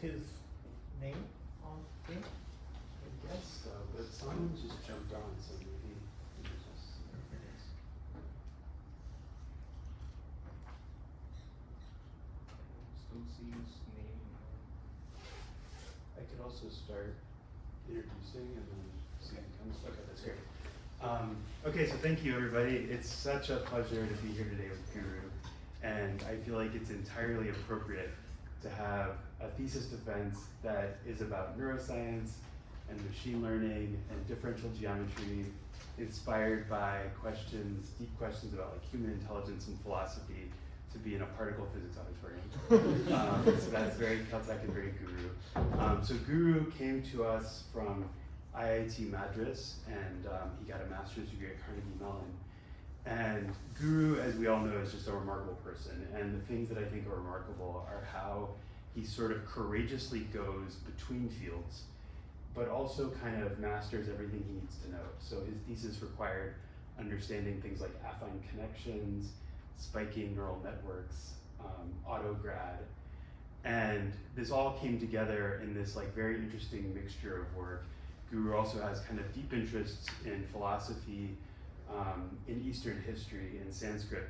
his name on here? I guess so, but someone just jumped on, so maybe we could just. There it is. Still see his name. I could also start introducing and then see who comes. Okay, that's great. Okay, so thank you everybody. It's such a pleasure to be here today with Guru, and I feel like it's entirely appropriate to have a thesis defense that is about neuroscience and machine learning and differential geometry, inspired by questions, deep questions about like human intelligence and philosophy, to be in a particle physics auditorium. So that's very Caltech and very Guru. So Guru came to us from IIT Madras, and he got a master's degree at Carnegie Mellon. And Guru, as we all know, is just a remarkable person. And the things that I think are remarkable are how he sort of courageously goes between fields, but also kind of masters everything he needs to know. So his thesis required understanding things like affine connections, spiking neural networks, autograd. And this all came together in this like very interesting mixture of work. Guru also has kind of deep interests in philosophy, in Eastern history, in Sanskrit.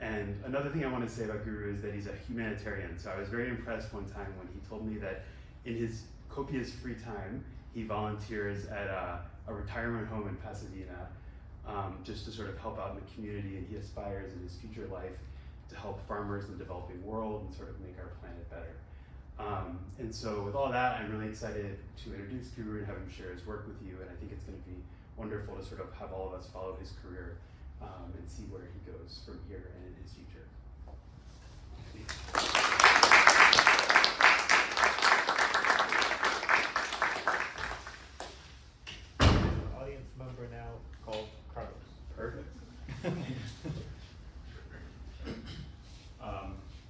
And another thing I want to say about Guru is that he's a humanitarian. So I was very impressed one time when he told me that in his copious free time, he volunteers at a retirement home in Pasadena, just to sort of help out in the community, and he aspires in his future life to help farmers in the developing world and sort of make our planet better. And so with all that, I'm really excited to introduce Guru and have him share his work with you, and I think it's going to be wonderful to sort of have all of us follow his career and see where he goes from here and in his future. There's an audience member now called Carlos. Perfect.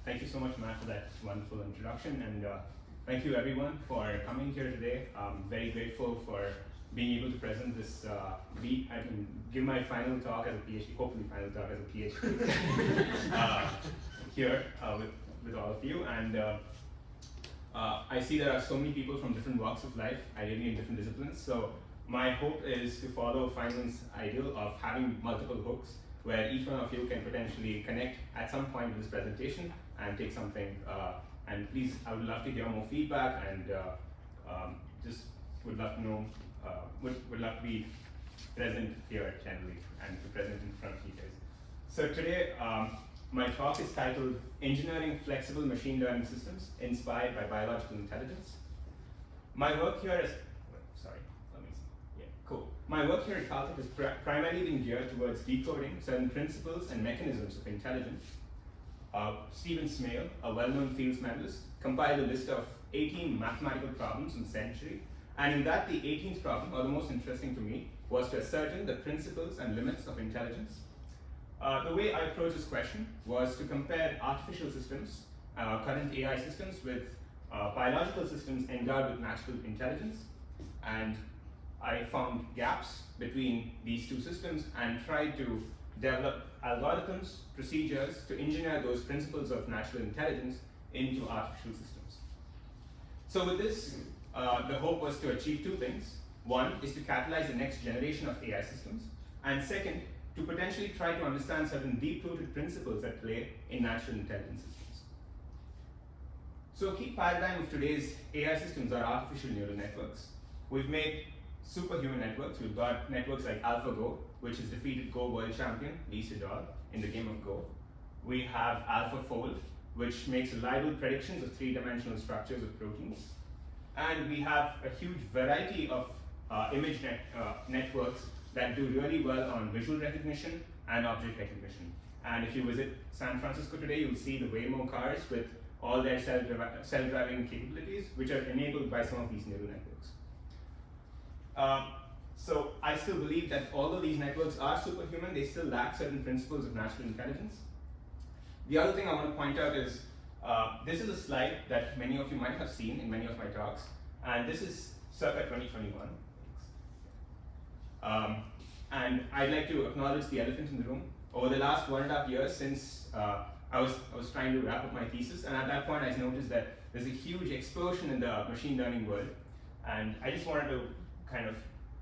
Thank you so much, Matt, for that wonderful introduction, and thank you everyone for coming here today. I'm very grateful for being able to present this, I can give my final talk as a PhD, hopefully final talk as a PhD here with all of you. And I see there are so many people from different walks of life, ideally in different disciplines. So my hope is to follow Feynman's ideal of having multiple hooks, where each one of you can potentially connect at some point with this presentation and take something. And please, I would love to hear more feedback, and just would love to know, would love to be present here generally and to present in front of you guys. So today, my talk is titled Engineering Flexible Machine Learning Systems Inspired by Biological Intelligence. My work here is, My work here at Caltech is primarily being geared towards decoding certain principles and mechanisms of intelligence. Stephen Smale, a well-known fields medalist, compiled a list of 18 mathematical problems in the century, and in that, the 18th problem, or the most interesting to me, was to ascertain the principles and limits of intelligence. The way I approached this question was to compare artificial systems, current AI systems, with biological systems endowed with natural intelligence, and I found gaps between these two systems and tried to develop algorithms, procedures to engineer those principles of natural intelligence into artificial systems. So with this, the hope was to achieve two things. One is to catalyze the next generation of AI systems, and second, to potentially try to understand certain deep-rooted principles at play in natural intelligence systems. So a key paradigm of today's AI systems are artificial neural networks. We've made superhuman networks. We've got networks like AlphaGo, which has defeated Go world champion Lee Sedol in the game of Go. We have AlphaFold, which makes reliable predictions of three-dimensional structures of proteins. And we have a huge variety of image networks that do really well on visual recognition and object recognition. And if you visit San Francisco today, you'll see the Waymo cars with all their self-driving capabilities, which are enabled by some of these neural networks. So I still believe that although these networks are superhuman, they still lack certain principles of natural intelligence. The other thing I want to point out is, this is a slide that many of you might have seen in many of my talks, and this is circa 2021. And I'd like to acknowledge the elephant in the room. Over the last 1.5 years since I was trying to wrap up my thesis, and at that point I noticed that there's a huge explosion in the machine learning world, and I just wanted to kind of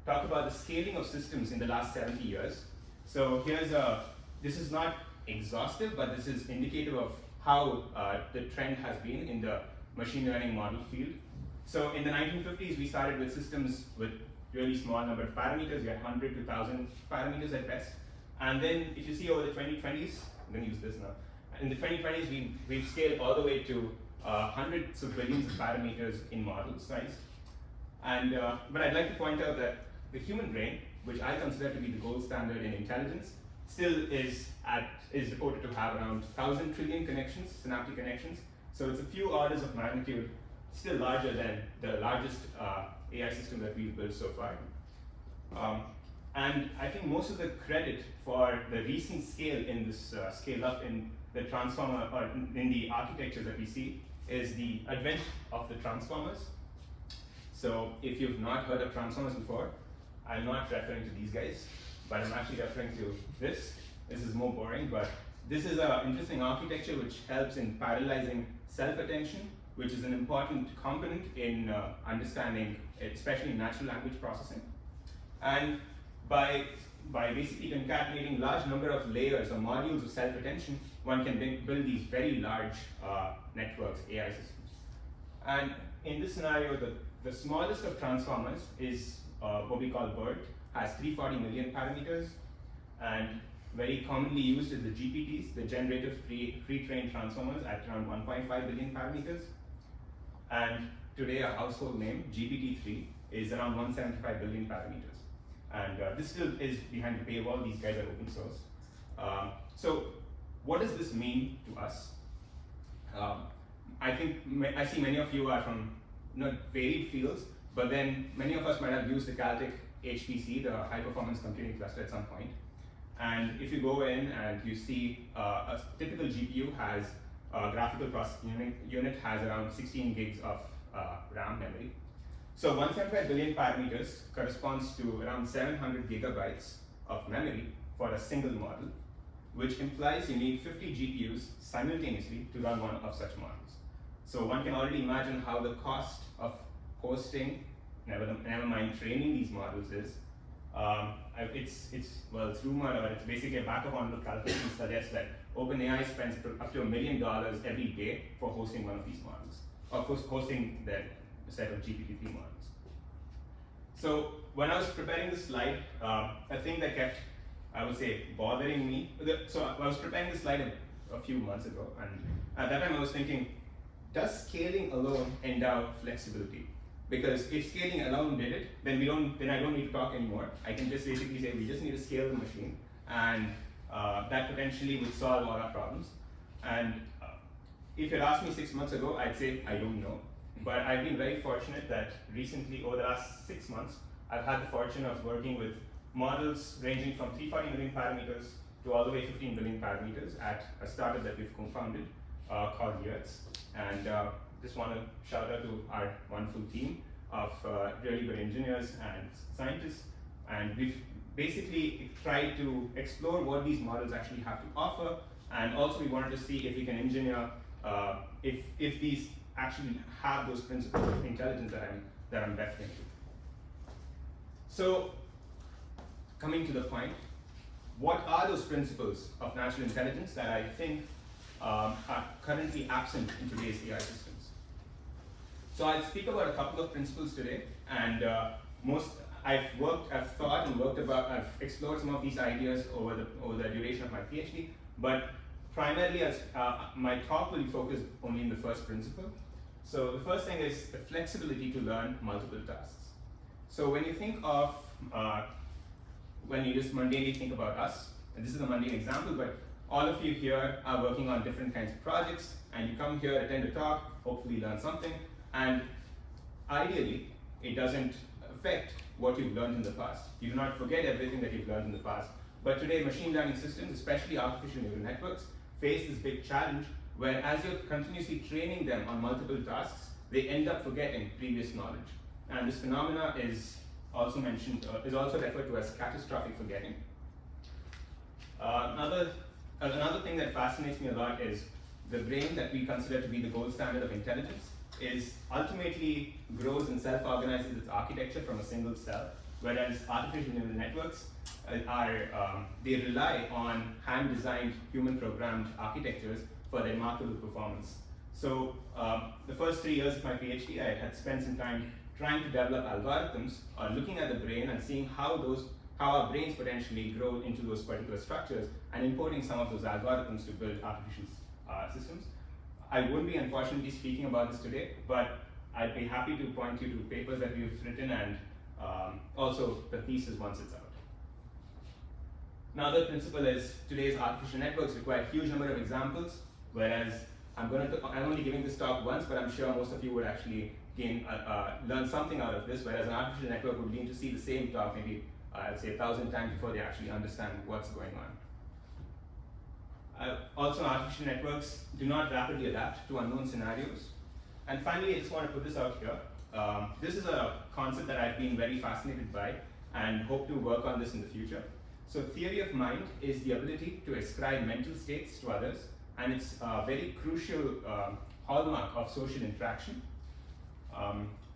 talk about the scaling of systems in the last 70 years. So this is not exhaustive, but this is indicative of how the trend has been in the machine learning model field. So in the 1950s, we started with systems with really small number of parameters. We had 100 to 1,000 parameters at best. And then if you see over the 2020s, I'm going to use this now. In the 2020s, we've scaled all the way to hundreds of billions of parameters in model size. And but I'd like to point out that the human brain, which I consider to be the gold standard in intelligence, still is reported to have around 1,000 trillion connections, synaptic connections. So it's a few orders of magnitude, still larger than the largest AI system that we've built so far. And I think most of the credit for the recent scale in this scale up in the transformer or in the architecture that we see is the advent of the transformers. So if you've not heard of transformers before, I'm not referring to these guys, but I'm actually referring to this. This is more boring, but this is an interesting architecture which helps in parallelizing self-attention, which is an important component in understanding, especially natural language processing. And by basically concatenating large number of layers or modules of self-attention, one can build these very large networks, AI systems. And in this scenario, the smallest of transformers is what we call BERT, has 340 million parameters, and very commonly used is the GPTs, the generative pre-trained transformers at around 1.5 billion parameters. And today a household name, GPT-3, is around 175 billion parameters. And this still is behind the paywall. These guys are open source. So what does this mean to us? I see many of you are from varied fields, but then many of us might have used the Caltech-PhD, the high performance computing cluster at some point. And if you go in and you see a typical GPU has graphical processing unit has around 16 gigs of RAM memory. So 175 billion parameters corresponds to around 700 gigabytes of memory for a single model, which implies you need 50 GPUs simultaneously to run one of such models. So one can already imagine how the cost of hosting, never mind training these models is. It's rumored, or it's basically a back of envelope calculation suggests that OpenAI spends up to $1 million every day for hosting one of these models, or hosting their set of GPT-3 models. So when I was preparing this slide, a thing that kept, I would say, bothering me. So I was preparing this slide a few months ago, and at that time I was thinking, does scaling alone endow flexibility? Because if scaling alone did it, then I don't need to talk anymore. I can just basically say we just need to scale the machine, and that potentially would solve all our problems. And if you'd asked me 6 months ago, I'd say I don't know. But I've been very fortunate that recently, over the last 6 months, I've had the fortune of working with models ranging from 340 million parameters to all the way 15 billion parameters at a startup that we've co-founded called Yurts. And just want to shout out to our wonderful team of really good engineers and scientists. And we've basically tried to explore what these models actually have to offer. And also we wanted to see if we can engineer, if these actually have those principles of intelligence that I'm referring to. So, coming to the point, what are those principles of natural intelligence that I think are currently absent in today's AI systems? So I'll speak about a couple of principles today, and I've explored some of these ideas over the duration of my PhD, but primarily my talk will be focused only in the first principle. So the first thing is the flexibility to learn multiple tasks. So when you think of, when you just mundanely think about us, and this is a mundane example, but all of you here are working on different kinds of projects, and you come here, attend a talk, hopefully learn something, and ideally, it doesn't affect what you've learned in the past. You do not forget everything that you've learned in the past. But today, machine learning systems, especially artificial neural networks, face this big challenge where as you're continuously training them on multiple tasks, they end up forgetting previous knowledge. And this phenomena is also mentioned, is also referred to as catastrophic forgetting. Another another thing that fascinates me a lot is the brain that we consider to be the gold standard of intelligence is ultimately grows and self-organizes its architecture from a single cell, whereas artificial neural networks they rely on hand-designed, human-programmed architectures for their remarkable performance. So the first 3 years of my PhD, I had spent some time trying to develop algorithms, looking at the brain and seeing how our brains potentially grow into those particular structures, and importing some of those algorithms to build artificial systems. I won't be unfortunately speaking about this today, but I'd be happy to point you to papers that we've written and also the thesis once it's out. Another principle is today's artificial networks require a huge number of examples, whereas I'm only giving this talk once, but I'm sure most of you would actually learn something out of this, whereas an artificial network would need to see the same talk maybe, I'd say 1,000 times before they actually understand what's going on. Also, artificial networks do not rapidly adapt to unknown scenarios. And finally, I just want to put this out here. This is a concept that I've been very fascinated by and hope to work on this in the future. So theory of mind is the ability to ascribe mental states to others, and it's a very crucial hallmark of social interaction.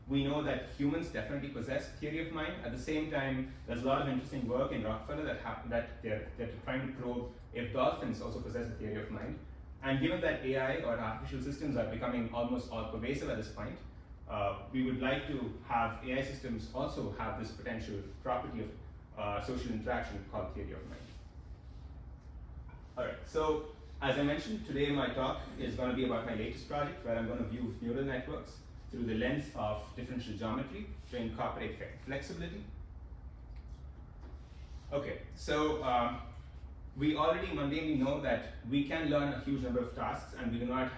We know that humans definitely possess theory of mind. At the same time, there's a lot of interesting work in Rockefeller that they're trying to probe if dolphins also possess a theory of mind. And given that AI or artificial systems are becoming almost all pervasive at this point, we would like to have AI systems also have this potential property of social interaction called theory of mind. All right, so as I mentioned, today my talk is going to be about my latest project, where I'm going to view neural networks through the lens of differential geometry to incorporate flexibility. Okay, so we already mundanely know that we can learn a huge number of tasks and we do not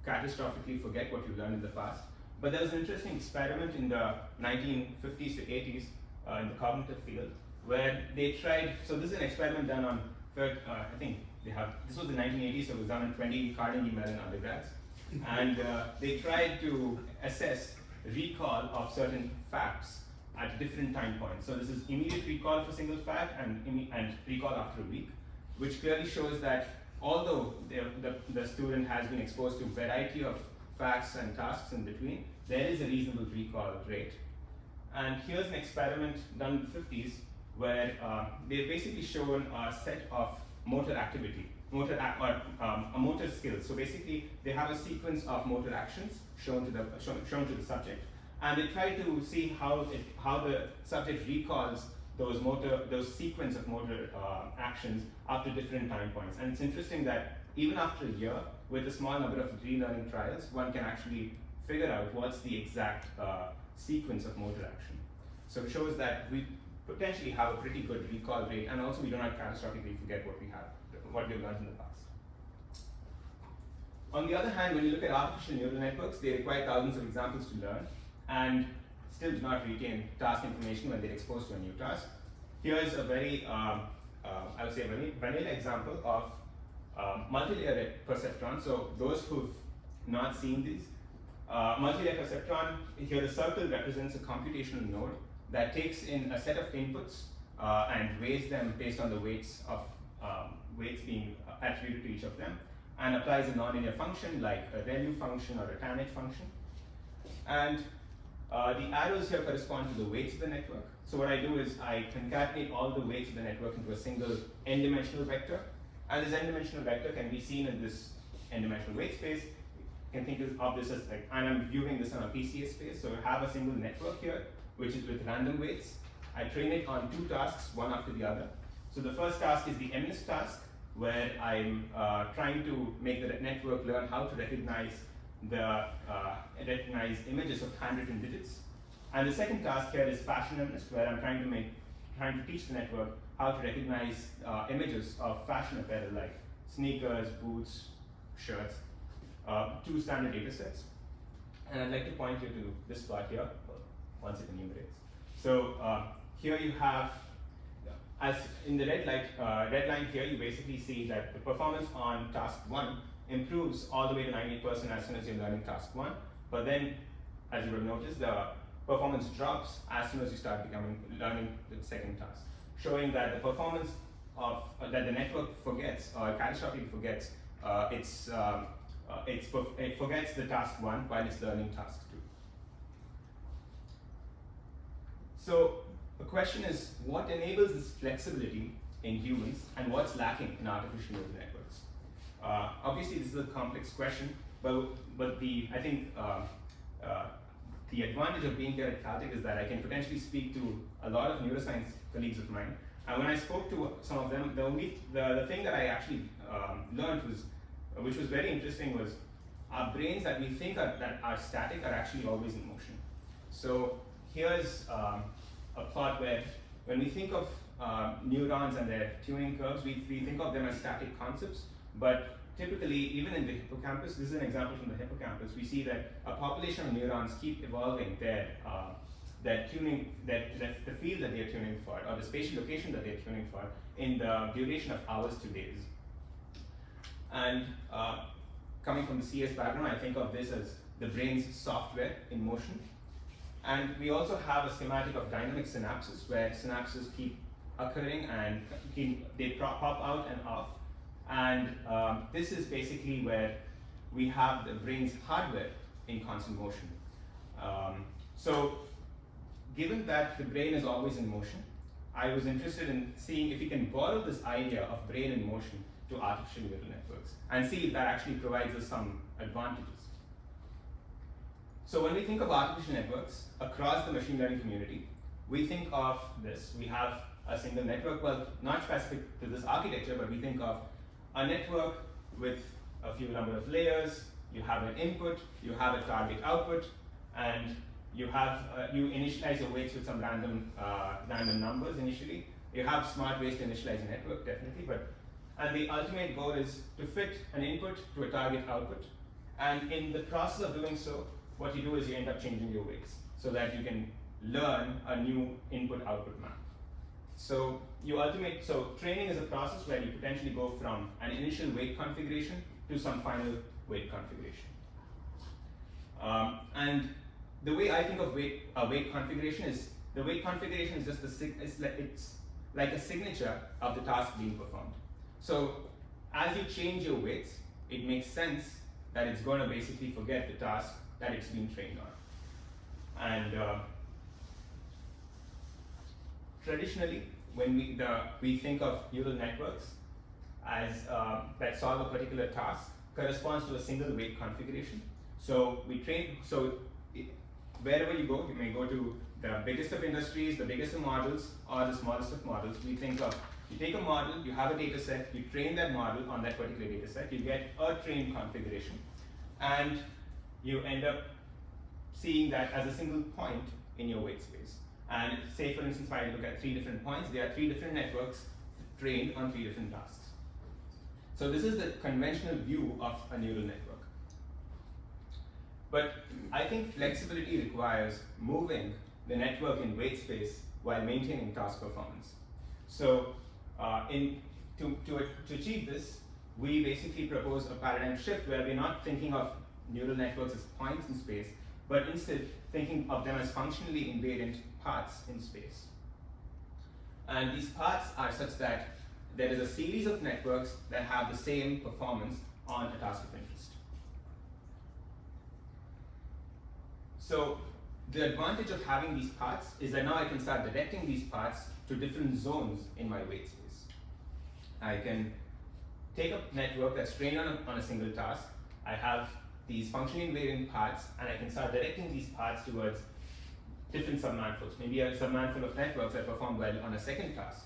catastrophically forget what we've learned in the past. But there was an interesting experiment in the 1950s to 80s in the cognitive field where they tried, so this is an experiment done on, I think this was the 1980s, so it was done on 20 Carnegie Mellon undergrads. And they tried to assess recall of certain facts at different time points. So this is immediate recall of a single fact and recall after a week, which clearly shows that although the student has been exposed to a variety of facts and tasks in between, there is a reasonable recall rate. And here's an experiment done in the 50s where they've basically shown a set of motor activity, a motor skill. So basically, they have a sequence of motor actions shown to the subject, and they try to see how the subject recalls those sequence of motor actions after different time points. And it's interesting that even after a year, with a small number of relearning trials, one can actually figure out what's the exact sequence of motor action. So it shows that we potentially have a pretty good recall rate, and also we do not catastrophically forget what we've learned in the past. On the other hand, when you look at artificial neural networks, they require thousands of examples to learn, and still do not retain task information when they're exposed to a new task. Here is a very, I would say, a very vanilla example of multilayer perceptron. So those who've not seen these, multilayer perceptron, here the circle represents a computational node that takes in a set of inputs and weighs them based on the weights being attributed to each of them, and applies a nonlinear function like a ReLU function or a tanh function. And the arrows here correspond to the weights of the network. So what I do is I concatenate all the weights of the network into a single n-dimensional vector. And this n-dimensional vector can be seen in this n-dimensional weight space. You can think of this as like, and I'm viewing this on a PCA space. So I have a single network here, which is with random weights. I train it on two tasks, one after the other. So the first task is the MNIST task, where I'm trying to make the network learn how to recognize images of handwritten digits. And the second task here is fashion MNIST, where I'm trying to teach the network how to recognize images of fashion apparel like sneakers, boots, shirts, two standard data sets. And I'd like to point you to this plot here, once it enumerates. So here you have, as in the red line here, you basically see that the performance on task 1 improves all the way to 98% as soon as you're learning task 1. But then, as you will notice, the performance drops as soon as you start learning the second task, showing that the performance of that the network forgets or catastrophically forgets, it forgets the task 1 while it's learning task 2. So the question is, what enables this flexibility in humans and what's lacking in artificial neural networks? Obviously, this is a complex question, but I think the advantage of being here at Caltech is that I can potentially speak to a lot of neuroscience colleagues of mine. And when I spoke to some of them, the thing that I actually learned was, which was very interesting, was our brains that we think that are static are actually always in motion. So here's a plot where when we think of neurons and their tuning curves, we think of them as static concepts, but typically, even in the hippocampus, this is an example from the hippocampus, we see that a population of neurons keep evolving their tuning, the field that they're tuning for, or the spatial location that they're tuning for, in the duration of hours to days. And coming from the CS background, I think of this as the brain's software in motion. And we also have a schematic of dynamic synapses, where synapses keep occurring and they pop out and off. And this is basically where we have the brain's hardware in constant motion. So given that the brain is always in motion, I was interested in seeing if we can borrow this idea of brain in motion to artificial neural networks and see if that actually provides us some advantages. So when we think of artificial networks across the machine learning community, we think of this. We have a single network, well, not specific to this architecture, but we think of a network with a few number of layers. You have an input, you have a target output, and you have you initialize your weights with some random numbers initially. You have smart ways to initialize a network, definitely, and the ultimate goal is to fit an input to a target output. And in the process of doing so, what you do is you end up changing your weights so that you can learn a new input-output map. So training is a process where you potentially go from an initial weight configuration to some final weight configuration. And the way I think of weight configuration is, the weight configuration is just it's like a signature of the task being performed. So as you change your weights, it makes sense that it's going to basically forget the task that it's been trained on. And traditionally, when we think of neural networks as that solve a particular task, corresponds to a single weight configuration. So we train. Wherever you go, you may go to the biggest of industries, the biggest of models, or the smallest of models. We think of, you take a model, you have a data set, you train that model on that particular data set, you get a trained configuration, and you end up seeing that as a single point in your weight space. And say, for instance, if I look at 3 different points, there are 3 different networks trained on 3 different tasks. So this is the conventional view of a neural network. But I think flexibility requires moving the network in weight space while maintaining task performance. So to achieve this, we basically propose a paradigm shift where we're not thinking of neural networks as points in space, but instead thinking of them as functionally invariant paths in space. And these paths are such that there is a series of networks that have the same performance on a task of interest. So the advantage of having these paths is that now I can start directing these paths to different zones in my weight space. I can take a network that's trained on a single task. I have these functionally invariant paths, and I can start directing these paths towards different submanifolds. Maybe a submanifold of networks that perform well on a second task.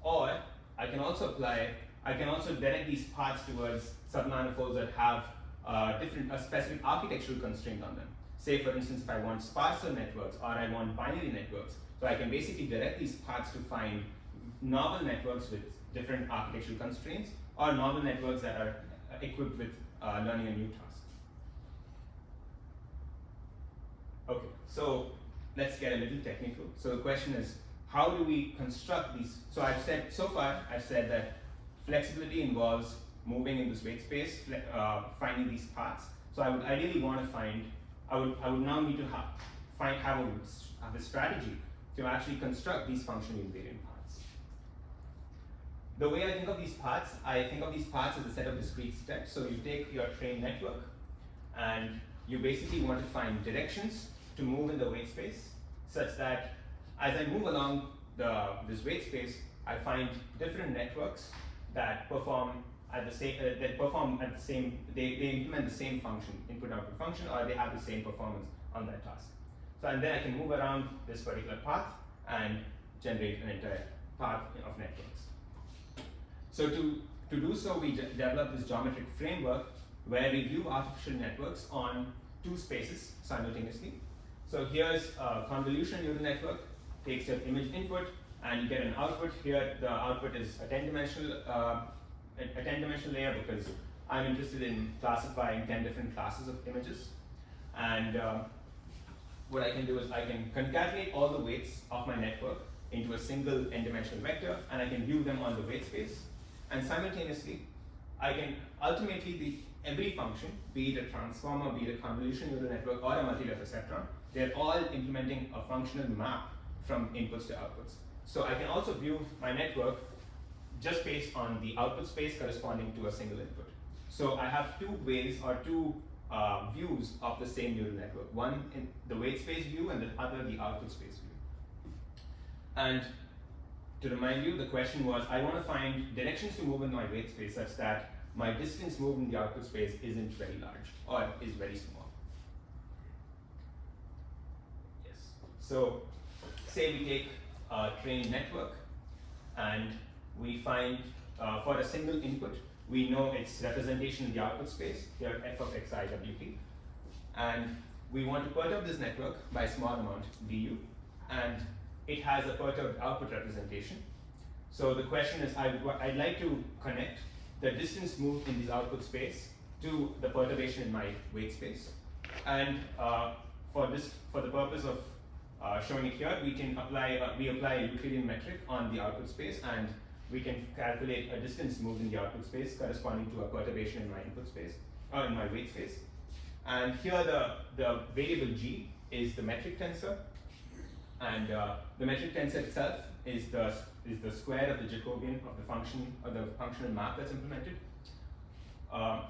Or I can also direct these paths towards submanifolds that have a specific architectural constraint on them. Say, for instance, if I want sparser networks or I want binary networks, so I can basically direct these paths to find novel networks with different architectural constraints, or novel networks that are equipped with learning a new task. Okay, so let's get a little technical. So the question is, how do we construct these? So I've said that flexibility involves moving in this weight space, finding these paths. So I would ideally want to I would now need to have a strategy to actually construct these functionally invariant paths. the way I think of these paths as a set of discrete steps. So you take your trained network, and you basically want to find directions to move in the weight space, such that as I move along this weight space, I find different networks that perform at the same, they implement the same function, input-output function, or they have the same performance on that task. So and then I can move around this particular path and generate an entire path of networks. So to do so, we develop this geometric framework where we view artificial networks on two spaces simultaneously. So here's a convolutional neural network, takes your image input, and you get an output. Here, the output is a 10-dimensional layer, because I'm interested in classifying 10 different classes of images. And what I can do is I can concatenate all the weights of my network into a single n-dimensional vector, and I can view them on the weight space. And simultaneously, I can ultimately, every function, be it a transformer, be it a convolutional neural network, or a multi-layer perceptron, they're all implementing a functional map from inputs to outputs. So I can also view my network just based on the output space corresponding to a single input. So I have two ways, or two views of the same neural network. One in the weight space view, and the other the output space view. And to remind you, the question was, I want to find directions to move in my weight space such that my distance moved in the output space isn't very large, or is very small. Yes. So say we take a trained network, and we find for a single input, we know its representation in the output space, here f of xi wt, and we want to perturb this network by a small amount du, and it has a perturbed output representation. So the question is, I'd like to connect the distance moved in this output space to the perturbation in my weight space. And for the purpose of showing it here, we apply a Euclidean metric on the output space, and we can calculate a distance moved in the output space corresponding to a perturbation in my input space, or in my weight space. And here the variable g is the metric tensor, and the metric tensor itself is the square of the Jacobian of the function, or the functional map that's implemented.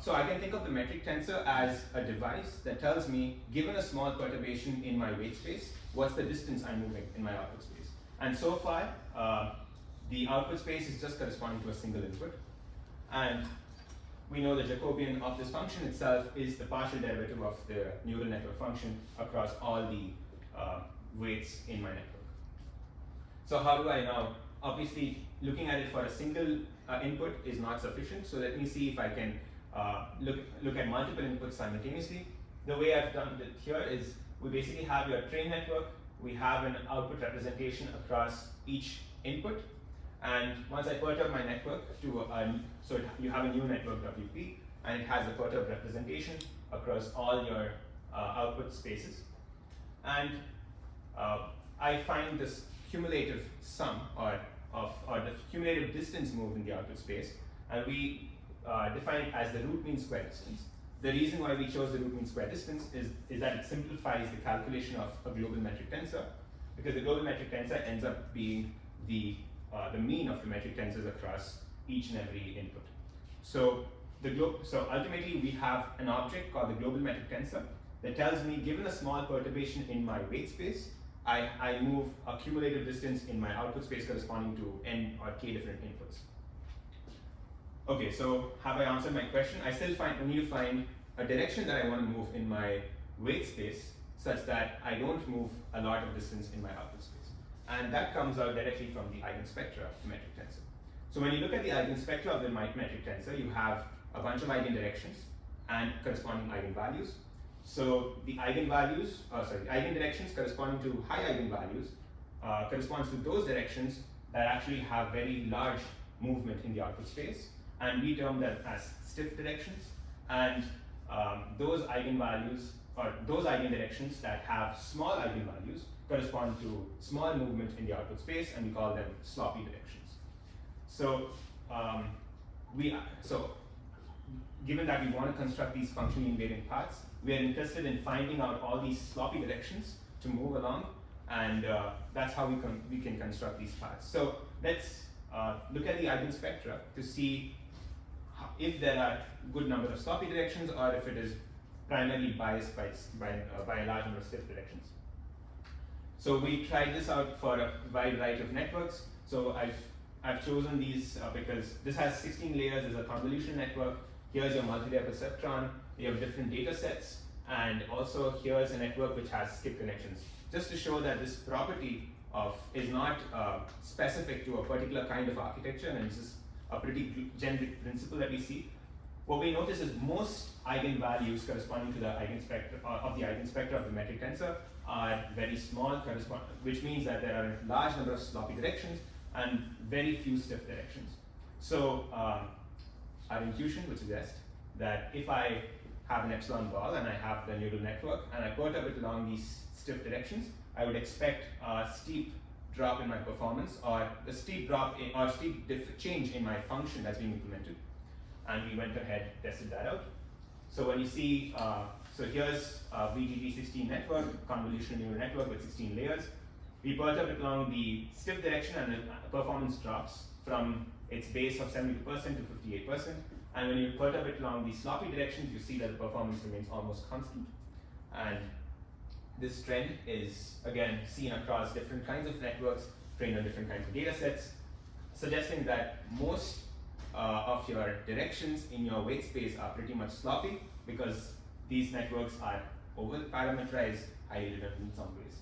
So I can think of the metric tensor as a device that tells me, given a small perturbation in my weight space, what's the distance I'm moving in my output space. And so far, the output space is just corresponding to a single input. And we know the Jacobian of this function itself is the partial derivative of the neural network function across all the weights in my network. So how do I now, obviously looking at it for a single input is not sufficient, so let me see if I can look at multiple inputs simultaneously. The way I've done it here is, we basically have your trained network, we have an output representation across each input, and once I perturb my network to so you have a new network WP, and it has a perturbed representation across all your output spaces. And I find this cumulative sum, or the cumulative distance moved in the output space, and we define it as the root mean square distance. The reason why we chose the root mean square distance is that it simplifies the calculation of a global metric tensor, because the global metric tensor ends up being the mean of the metric tensors across each and every input. So ultimately we have an object called the global metric tensor that tells me, given a small perturbation in my weight space, I move a cumulative distance in my output space corresponding to n or k different inputs. Okay, so have I answered my question? I still need to find a direction that I want to move in my weight space such that I don't move a lot of distance in my output space. And that comes out directly from the eigenspectra of the metric tensor. So when you look at the eigenspectra of the metric tensor, you have a bunch of eigendirections and corresponding eigenvalues. So the eigendirections corresponding to high eigenvalues corresponds to those directions that actually have very large movement in the output space, and we term them as stiff directions. And those eigenvalues, or those eigendirections that have small eigenvalues, correspond to small movement in the output space, and we call them sloppy directions. So given that we want to construct these functionally invariant paths, we are interested in finding out all these sloppy directions to move along, and that's how we can construct these paths. So let's look at the eigenspectra to see if there are good number of sloppy directions or if it is primarily biased by a large number of stiff directions. So we tried this out for a wide variety of networks. So I've chosen these because this has 16 layers, there's a convolution network, here's your multi-layer perceptron, you have different data sets, and also here's a network which has skip connections. Just to show that this property is not specific to a particular kind of architecture, and this is a pretty generic principle that we see. What we notice is most eigenvalues corresponding to the eigenspectra of the metric tensor are very small, which means that there are a large number of sloppy directions and very few stiff directions. So our intuition would suggest that if I have an epsilon ball and I have the neural network and I perturb it along these stiff directions, I would expect a steep drop in my performance or a steep drop in, or steep change in my function that's being implemented. And we went ahead, tested that out. So when you see, so here's a VGG16 network, convolutional neural network with 16 layers. We perturb it along the stiff direction and the performance drops from its base of 72% to 58%. And when you perturb it along the sloppy directions, you see that the performance remains almost constant. And this trend is, again, seen across different kinds of networks, trained on different kinds of data sets, suggesting that most of your directions in your weight space are pretty much sloppy because these networks are over-parameterized, highly redundant in some ways.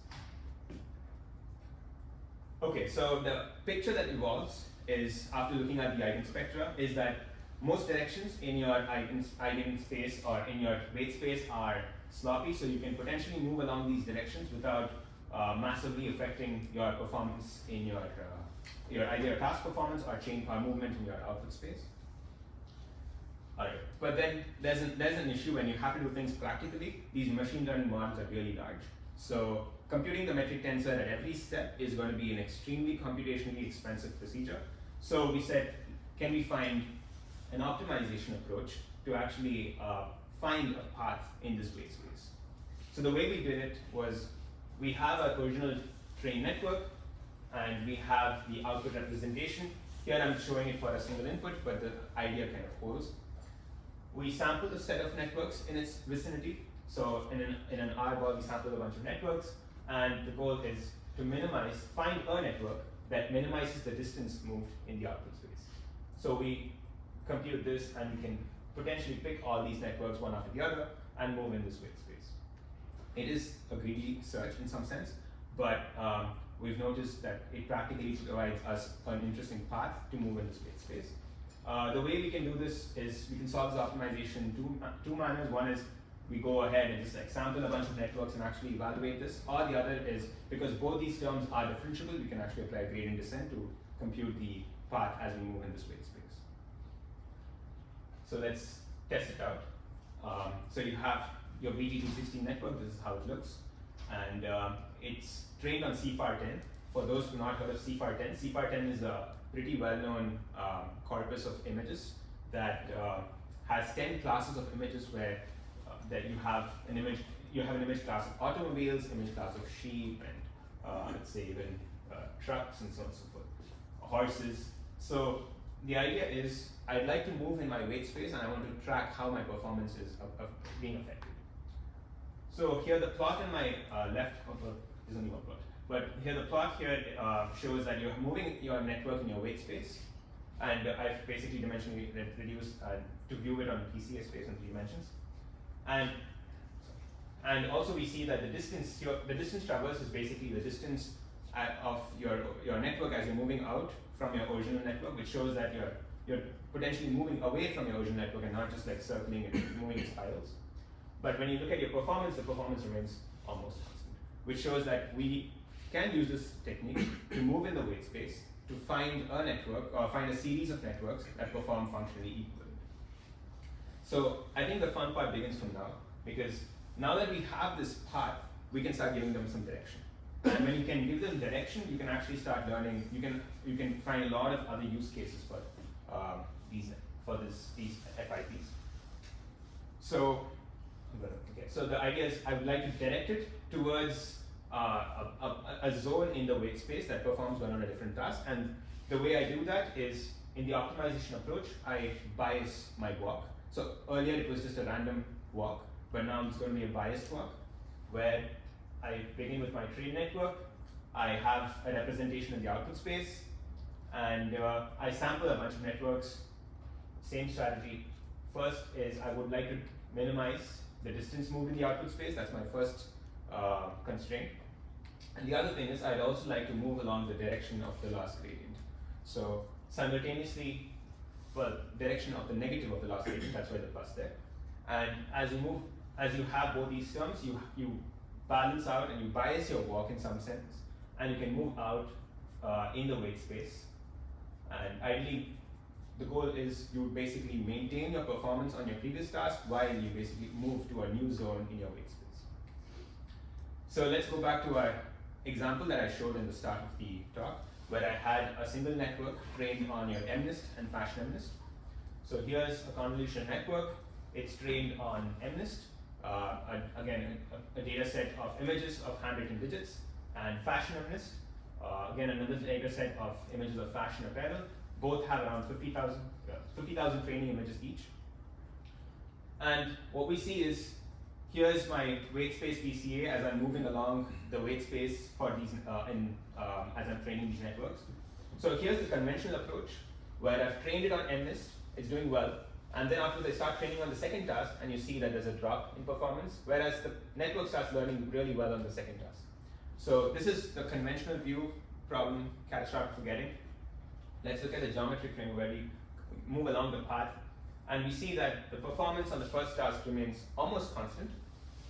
Okay, so the picture that evolves is, after looking at the eigenspectra, is that most directions in your eigenspace or in your weight space are sloppy, so you can potentially move along these directions without massively affecting your performance in your either your task performance or change or movement in your output space. Alright, but then there's an issue when you have to do things practically. These machine learning models are really large. So computing the metric tensor at every step is going to be an extremely computationally expensive procedure. So we said, can we find an optimization approach to actually find a path in this weight space? So the way we did it was, we have our original trained network, and we have the output representation. Here I'm showing it for a single input, but the idea kind of holds. We sampled a set of networks in its vicinity. So in an R ball, we sampled a bunch of networks, and the goal is to find a network that minimizes the distance moved in the output space. So we compute this, and we can potentially pick all these networks one after the other and move in this weight space. It is a greedy search in some sense, but we've noticed that it practically provides us an interesting path to move in this weight space. The way we can do this is we can solve this optimization in two manners. One is we go ahead and just sample a bunch of networks and actually evaluate this, or the other is, because both these terms are differentiable, we can actually apply gradient descent to compute the path as we move in this weight space. So let's test it out. So you have your VGG16 network, this is how it looks, and it's trained on CFAR10. For those who have not heard of CFAR10, CFAR10 is a pretty well-known corpus of images that has 10 classes of images where that you have an image class of automobiles, image class of sheep, and let's say even trucks and so on and so forth, horses. So the idea is, I'd like to move in my weight space and I want to track how my performance is being affected. So here the plot on my left, there's only one plot, but here the plot here shows that you're moving your network in your weight space, and I've basically dimensionally reduced to view it on PCA space in 3 dimensions. And also we see that the distance traversed is basically the distance of your network as you're moving out from your original network, which shows that you're potentially moving away from your original network and not just like circling and moving in spirals. But when you look at your performance, the performance remains almost constant, which shows that we can use this technique to move in the weight space to find a network or find a series of networks that perform functionally equivalent. So I think the fun part begins from now, because now that we have this path, we can start giving them some direction. And when you can give them direction, you can actually start learning. You can find a lot of other use cases for these FIPs. So the idea is I would like to direct it towards a zone in the weight space that performs well on a different task, and the way I do that is in the optimization approach, I bias my walk. So earlier it was just a random walk, but now it's going to be a biased walk where I begin with my train network, I have a representation in the output space, and I sample a bunch of networks. Same strategy. First is I would like to minimize the distance moved in the output space. That's my first constraint. And the other thing is I'd also like to move along the direction of the loss gradient. So simultaneously, well, direction of the negative of the loss gradient, that's why the plus there. And as you have both these terms, you balance out and you bias your walk in some sense, and you can move out in the weight space. And ideally, the goal is you would basically maintain your performance on your previous task while you basically move to a new zone in your weight space. So let's go back to our example that I showed in the start of the talk, where I had a single network trained on your MNIST and fashion MNIST. So here's a convolutional network. It's trained on MNIST, again, a data set of images of handwritten digits, and fashion MNIST, again, another data set of images of fashion apparel. Both have around 50,000 training images each. And what we see is, here's my weight space PCA as I'm moving along the weight space for these, as I'm training these networks. So here's the conventional approach, where I've trained it on MNIST, it's doing well, and then after they start training on the second task, and you see that there's a drop in performance, whereas the network starts learning really well on the second task. So this is the conventional view problem, catastrophic forgetting. Let's look at the geometric framework where we move along the path, and we see that the performance on the first task remains almost constant,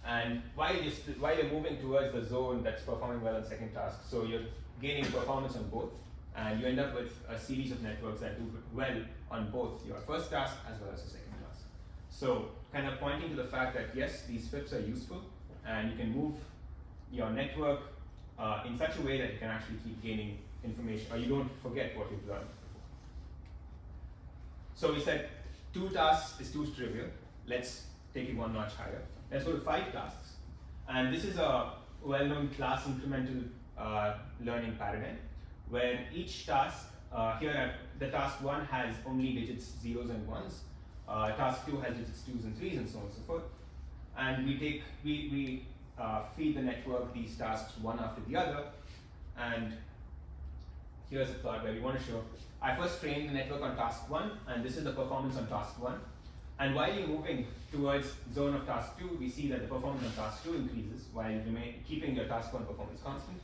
and while you're moving towards the zone that's performing well on second task, so you're gaining performance on both, and you end up with a series of networks that do well on both your first task as well as the second task. So kind of pointing to the fact that yes, these FIPS are useful, and you can move your network in such a way that you can actually keep gaining information, or you don't forget what you've learned before. So we said 2 tasks is too trivial. Let's take it one notch higher. Let's go to 5 tasks. And this is a well-known class incremental learning paradigm, where each task, here the task 1 has only digits 0s and 1s, task 2 has digits 2s and 3s, and so on and so forth. And we feed the network these tasks one after the other, and here's a plot where we want to show, I first trained the network on task 1, and this is the performance on task 1. And while you're moving towards zone of task 2, we see that the performance on task 2 increases while keeping your task 1 performance constant.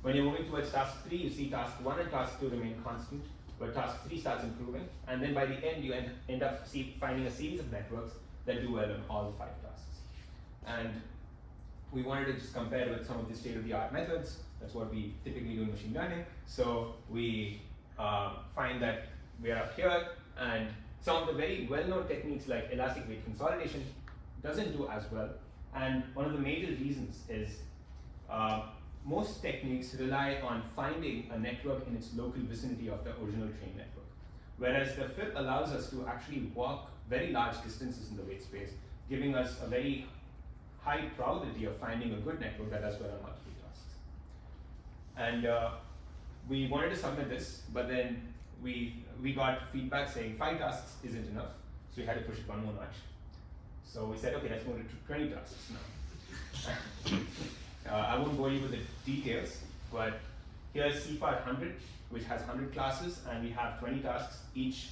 When you're moving towards task 3, you see task 1 and task 2 remain constant, but task 3 starts improving. And then by the end, you end up finding a series of networks that do well on all the 5 tasks. And we wanted to just compare with some of the state-of-the-art methods. That's what we typically do in machine learning. So we find that we are up here, and some of the very well-known techniques like elastic weight consolidation doesn't do as well. And one of the major reasons is most techniques rely on finding a network in its local vicinity of the original train network. Whereas the FIP allows us to actually walk very large distances in the weight space, giving us a very high probability of finding a good network that does well on multiple tasks. And we wanted to submit this, but then we got feedback saying 5 tasks isn't enough, so we had to push it one more notch. So we said, okay, let's move to 20 tasks now. I won't bore you with the details, but here's CFAR 100, which has 100 classes, and we have 20 tasks. Each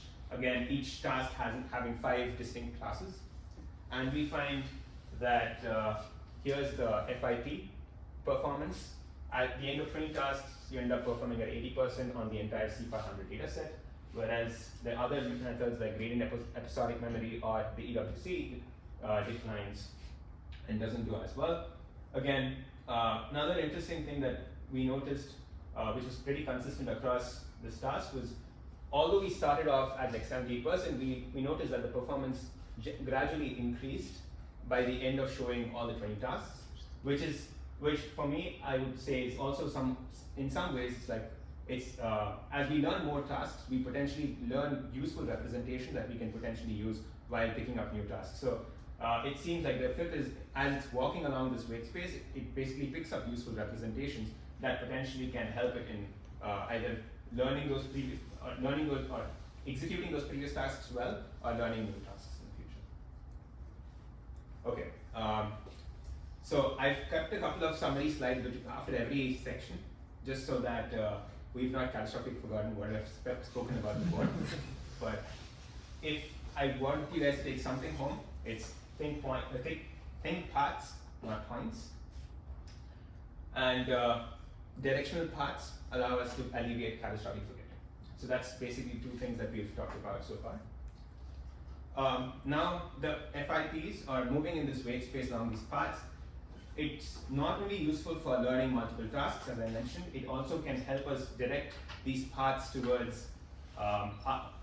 task having 5 distinct classes. And we find that here's the FIP performance. At the end of 20 tasks, you end up performing at 80% on the entire CFAR 100 data set, whereas the other methods like gradient episodic memory or the EWC declines and doesn't do as well. Again, another interesting thing that we noticed, which was pretty consistent across this task, was although we started off at like 78%, we noticed that the performance gradually increased by the end of showing all the 20 tasks, which for me, I would say is also in some ways, it's as we learn more tasks, we potentially learn useful representation that we can potentially use while picking up new tasks. So it seems like the FIP is, as it's walking along this weight space, it basically picks up useful representations that potentially can help it in either learning those previous, or executing those previous tasks well, or learning new tasks in the future. Okay. So I've kept a couple of summary slides after every section, just so that we've not catastrophically forgotten what I've spoken about before. But if I want you guys to take something home, it's think paths, not points. And directional paths allow us to alleviate catastrophic forgetting. So that's basically two things that we've talked about so far. Now the FIPs are moving in this weight space along these paths. It's not only useful for learning multiple tasks, as I mentioned, it also can help us direct these paths towards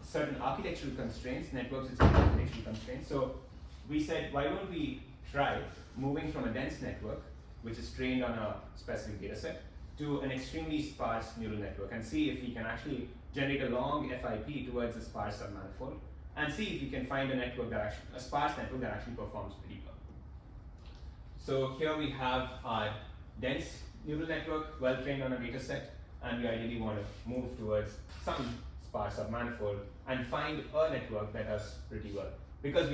certain architectural constraints, networks with certain architectural constraints. So we said, why don't we try moving from a dense network, which is trained on a specific data set, to an extremely sparse neural network, and see if we can actually generate a long FIP towards a sparse submanifold, and see if we can find a sparse network that actually performs pretty well. So here we have our dense neural network, well trained on a data set, and we ideally want to move towards some sparse submanifold and find a network that does pretty well. Because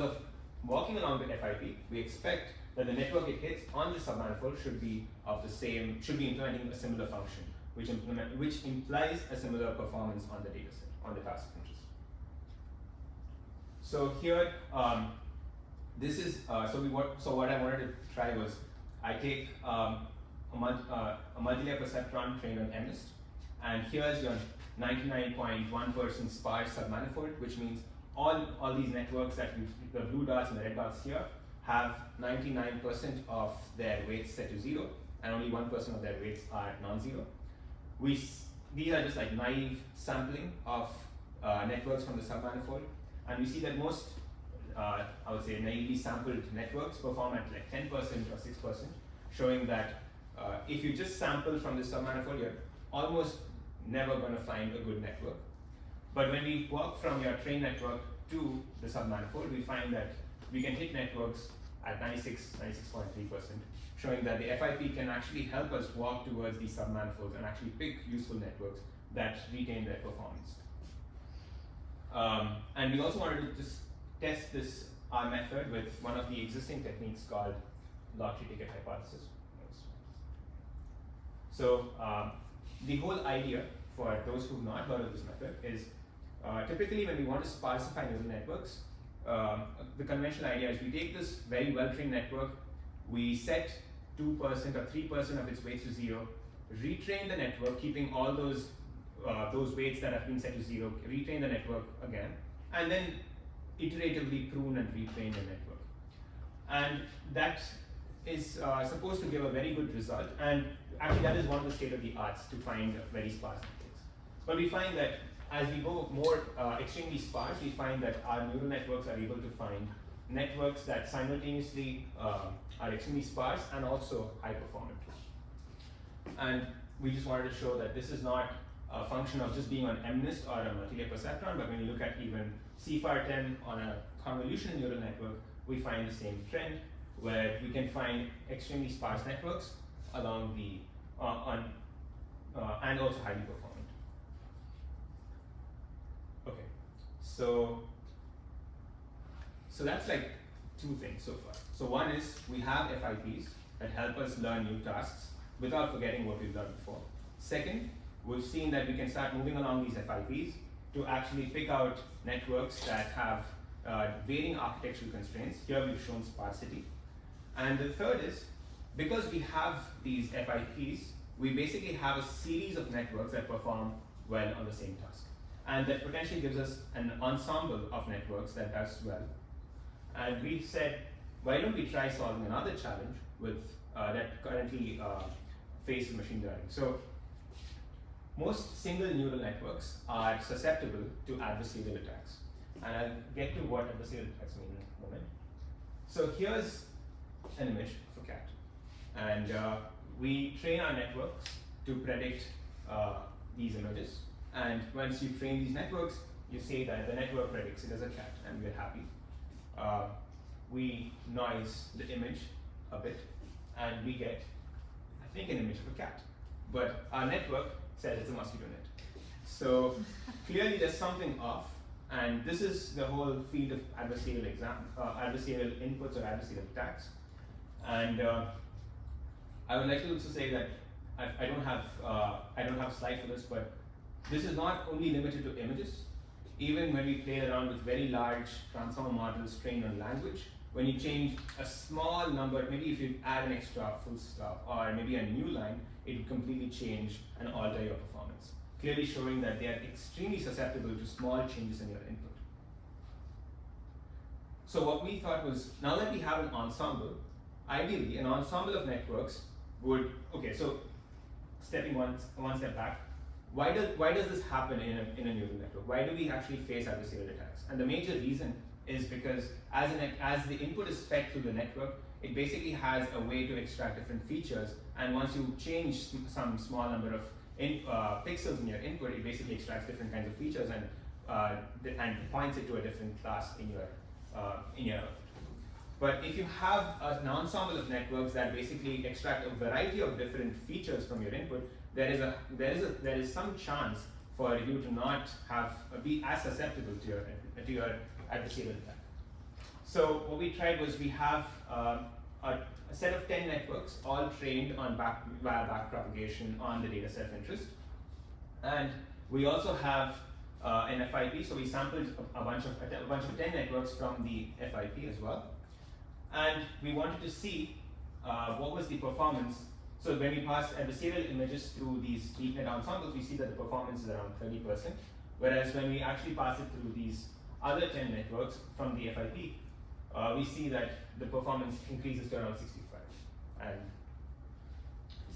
of walking along the FIP, we expect that the network it hits on the submanifold should be implementing a similar function, which implies a similar performance on the data set, on the task of interest. So here, what I wanted to try was, I take a multilayer perceptron trained on MNIST, and here's your 99.1% sparse submanifold, which means all these networks that the blue dots and the red dots here have 99% of their weights set to 0, and only 1% of their weights are non-zero. These are just like naive sampling of networks from the submanifold, and we see that most, I would say, naively sampled networks perform at like 10% or 6%, showing that if you just sample from the submanifold, you're almost never going to find a good network. But when we walk from your trained network to the submanifold, we find that we can hit networks at 96.3%, showing that the FIP can actually help us walk towards these submanifolds and actually pick useful networks that retain their performance. And we also wanted to just test our method with one of the existing techniques called lottery ticket hypothesis. So the whole idea, for those who've not heard of this method, is typically when we want to sparsify neural networks, the conventional idea is we take this very well-trained network, we set 2% or 3% of its weights to 0, retrain the network, keeping all those weights that have been set to 0, retrain the network again, and then iteratively prune and retrain the network. And that is supposed to give a very good result, and actually that is one of the state-of-the-arts to find very sparse networks. But we find that as we go more extremely sparse, we find that our neural networks are able to find networks that simultaneously are extremely sparse and also high performant. And we just wanted to show that this is not a function of just being on MNIST or a multilayer perceptron, but when you look at even CFAR10 on a convolutional neural network, we find the same trend, where we can find extremely sparse networks along the and also highly performant. Okay, so that's like two things so far. So one is we have FIPs that help us learn new tasks without forgetting what we've learned before. Second, we've seen that we can start moving along these FIPs to actually pick out networks that have varying architectural constraints. Here we've shown sparsity. And the third is, because we have these FIPs, we basically have a series of networks that perform well on the same task. And that potentially gives us an ensemble of networks that does well. And we said, why don't we try solving another challenge with that currently faces machine learning? So most single neural networks are susceptible to adversarial attacks. And I'll get to what adversarial attacks mean in a moment. So here's an image of a cat. And we train our networks to predict these images. And once you train these networks, you say that the network predicts it as a cat, and we're happy. We noise the image a bit, and we get, I think, an image of a cat. But our network says it's a mosquito net. So clearly there's something off, and this is the whole field of adversarial adversarial inputs or adversarial attacks. And I would like to also say that I don't have a slide for this, but this is not only limited to images. Even when we play around with very large transformer models trained on language, when you change a small number, maybe if you add an extra full stop or maybe a new line, it will completely change and alter your performance, clearly showing that they are extremely susceptible to small changes in your input. So what we thought was, now that we have an ensemble, ideally an ensemble of networks would, okay, so stepping one step back, why does this happen in a neural network? Why do we actually face adversarial attacks? And the major reason is because as the input is fed through the network, it basically has a way to extract different features, and once you change some small number of pixels in your input, it basically extracts different kinds of features and points it to a different class in your output. But if you have an ensemble of networks that basically extract a variety of different features from your input, there is some chance for you to not be as susceptible to your adversarial attack. So what we tried was we have a set of 10 networks, all trained on via backpropagation on the data set of interest, and we also have an FIP. So we sampled a bunch of 10 networks from the FIP as well, and we wanted to see what was the performance. So when we pass adversarial images through these deep net ensembles, we see that the performance is around 30%, whereas when we actually pass it through these other 10 networks from the FIP, we see that the performance increases to around 65. And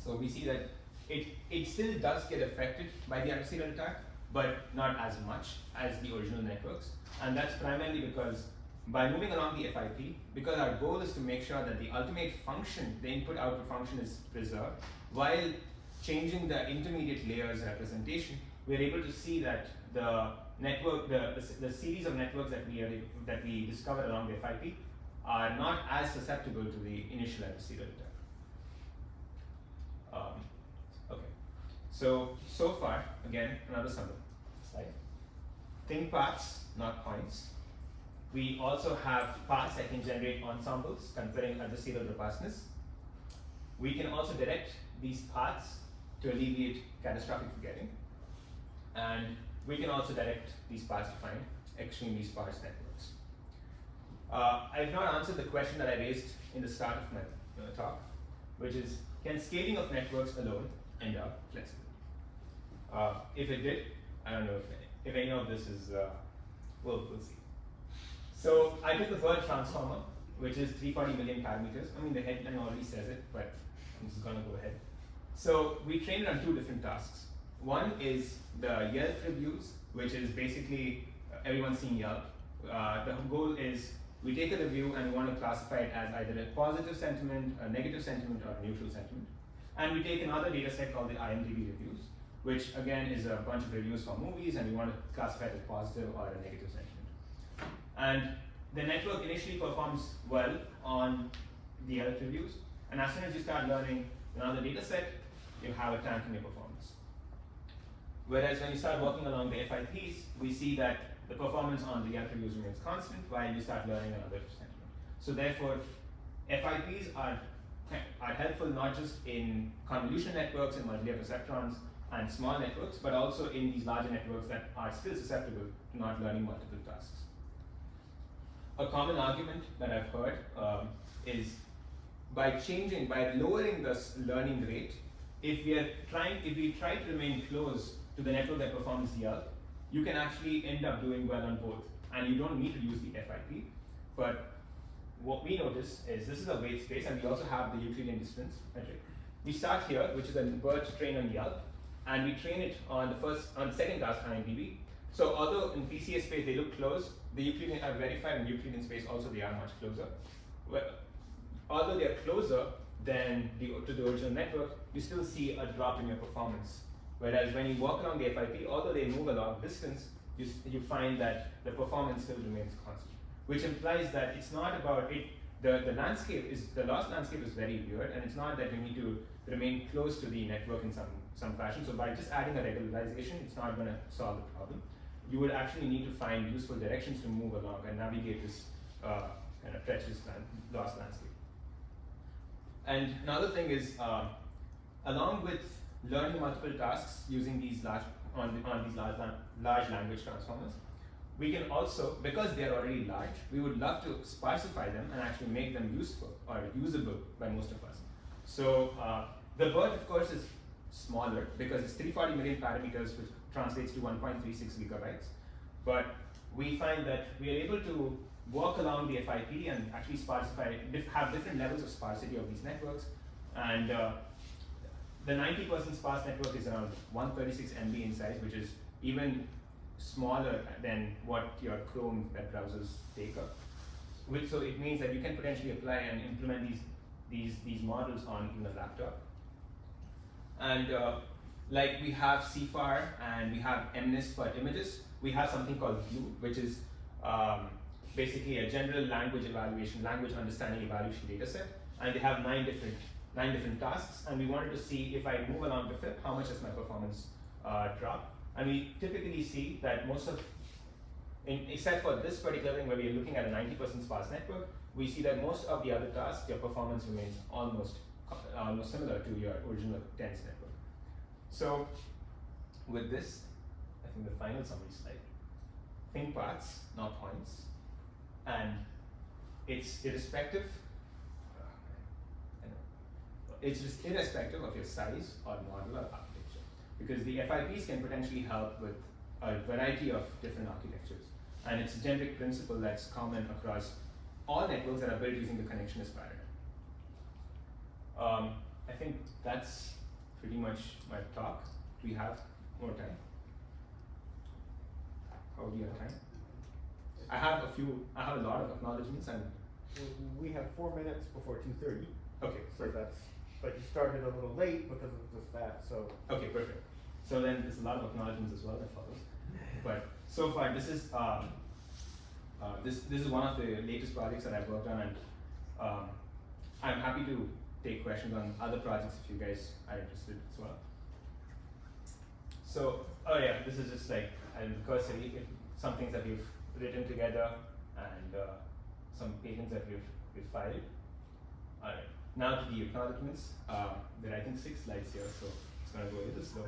so we see that it still does get affected by the adversarial attack, but not as much as the original networks. And that's primarily because by moving along the FIP, because our goal is to make sure that the ultimate function, the input-output function, is preserved, while changing the intermediate layers representation, we're able to see that the network, the series of networks that we discover along the FIP are not as susceptible to the initial adversarial attack. Okay, so far, again, another summary slide. Think paths, not points. We also have paths that can generate ensembles, conferring adversarial robustness. We can also direct these paths to alleviate catastrophic forgetting. And we can also direct these paths to find extremely sparse networks. I've not answered the question that I raised in the start of my talk, which is, can scaling of networks alone end up flexible? If it did, I don't know if any of this is, we'll see. So I took the word transformer, which is 340 million parameters. I mean, the headline already says it, but I'm just gonna go ahead. So we trained it on two different tasks. One is the Yelp reviews, which is basically everyone's seen Yelp. The goal is we take a review and we want to classify it as either a positive sentiment, a negative sentiment, or a neutral sentiment. And we take another data set called the IMDb reviews, which again is a bunch of reviews for movies, and we want to classify it as positive or a negative sentiment. And the network initially performs well on the Yelp reviews, and as soon as you start learning another data set, you have a tank in your performance. Whereas when you start working along the FIPs, we see that the performance on the Yelp reviews remains constant while you start learning another sentiment. So therefore, FIPs are helpful not just in convolutional networks and multilayer perceptrons and small networks, but also in these larger networks that are still susceptible to not learning multiple tasks. A common argument that I've heard is by lowering the learning rate, if we try to remain close to the network that performs Yelp, you can actually end up doing well on both, and you don't need to use the FIP. But what we notice is this is a weight space, and we also have the Euclidean distance metric. We start here, which is a BERT trained on Yelp, and we train it on the second task, IMDb. So although in PCA space they look close, the Euclidean are verified in Euclidean space also they are much closer. Well, although they are closer than to the original network, you still see a drop in your performance. Whereas when you walk along the FIP, although they move a long distance, you find that the performance still remains constant, which implies that it's not about it. the loss landscape is very weird, and it's not that you need to remain close to the network in some fashion. So by just adding a regularization, it's not going to solve the problem. You would actually need to find useful directions to move along and navigate this kind of treacherous loss landscape. And another thing is, along with learning multiple tasks using these large language transformers, we can also, because they are already large, we would love to sparsify them and actually make them useful or usable by most of us. So the BERT, of course, is smaller because it's 340 million parameters, which translates to 1.36 gigabytes. But we find that we are able to work along the FIP and actually sparsify, have different levels of sparsity of these networks. And the 90% sparse network is around 136 MB in size, which is even smaller than what your Chrome web browsers take up. So it means that you can potentially apply and implement these models on even a laptop. And like we have CFAR and we have MNIST for images, we have something called VIEW, which is basically a general language evaluation, language understanding evaluation data set. And they have nine different tasks. And we wanted to see if I move along the FIP, how much does my performance drop? And we typically see that except for this particular thing where we are looking at a 90% sparse network, we see that most of the other tasks, your performance remains almost similar to your original dense network. So with this, I think the final summary slide, think parts, not points, and it's irrespective. It's just irrespective of your size or model or architecture, because the FIPs can potentially help with a variety of different architectures, and it's a generic principle that's common across all networks that are built using the connectionist paradigm. I think that's pretty much my talk. Do we have more time? How do you have time? I have a lot of acknowledgements, and We have 4 minutes before 2:30. okay, So perfect. that's, but you started a little late because of just that, so. Okay, perfect. So then there's a lot of acknowledgements as well that follows. But so far, this is this is one of the latest projects that I've worked on, and I'm happy to take questions on other projects if you guys are interested as well. So, oh yeah, this is just like cursory, some things that we've written together and some patents that we've filed. All right, now to the acknowledgements. There are I think 6 slides here, so it's going to go a little slow.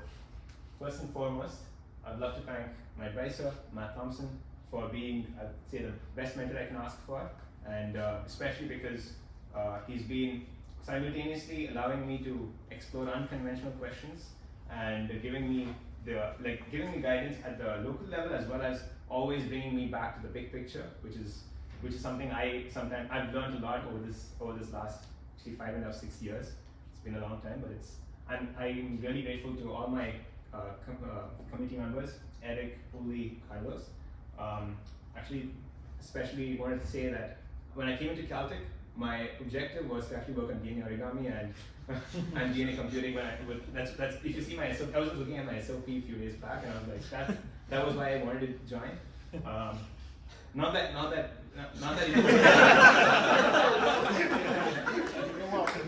First and foremost, I'd love to thank my advisor, Matt Thompson, for being, I'd say, the best mentor I can ask for, and especially because he's been simultaneously allowing me to explore unconventional questions and giving me guidance at the local level, as well as always bringing me back to the big picture, which is something I've learned a lot over this last 5.5-6 years. It's been a long time, but I'm really grateful to all my committee members, Eric, Uli, Carlos. Actually, especially wanted to say that when I came into Caltech, my objective was to actually work on DNA origami and and DNA computing. That's if you see my SOP, I was just looking at my SOP a few days back, and I was like, that was why I wanted to join. Not that you You're welcome.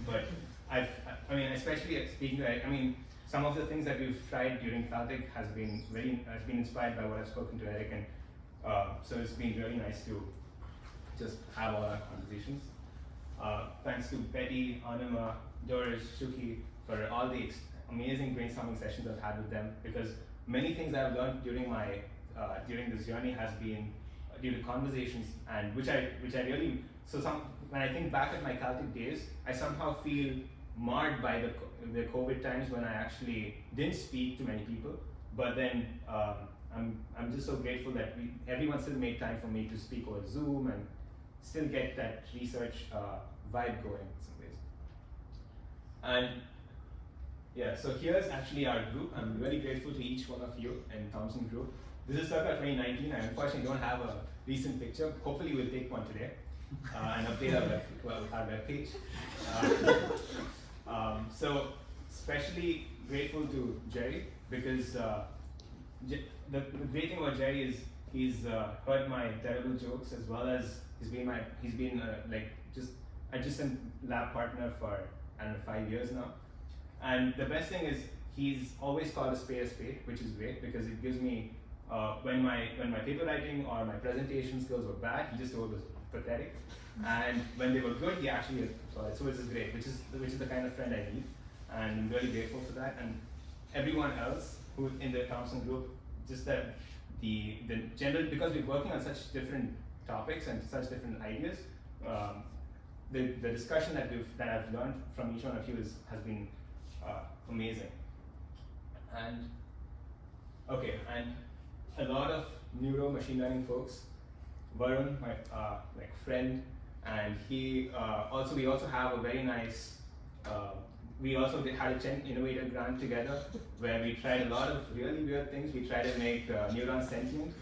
But I mean, especially speaking to, some of the things that we've tried during Caltech has been inspired by what I've spoken to Eric, and so it's been really nice to just have all our conversations. Thanks to Betty, Anima, Doris, Shuki for all the amazing brainstorming sessions I've had with them, because many things I've learned during this journey has been due to conversations, and which I really, when I think back at my Caltech days, I somehow feel marred by the COVID times when I actually didn't speak to many people. But then I'm just so grateful that everyone still made time for me to speak over Zoom and still get that research vibe going in some ways. And yeah, so here's actually our group. I'm really grateful to each one of you in Thompson Group. This is circa 2019. I unfortunately don't have a recent picture. Hopefully we'll take one today and update our webpage. So especially grateful to Jerry, because the great thing about Jerry is He's heard my terrible jokes, as well as he's been like just adjacent lab partner for, I don't know, 5 years now. And the best thing is he's always called a spade, which is great because it gives me when my paper writing or my presentation skills were bad, he just told us pathetic. And when they were good, he actually applauded. So this is great, which is the kind of friend I need, and I'm really grateful for that. And everyone else who in the Thompson group, just that the general, because we're working on such different topics and such different ideas, the discussion that I've learned from each one of you has been amazing. And okay, and a lot of neuro machine learning folks, Varun, my like friend, and he we also have a very nice. We also had a Chen Innovator grant together where we tried a lot of really weird things. We tried to make neurons sentient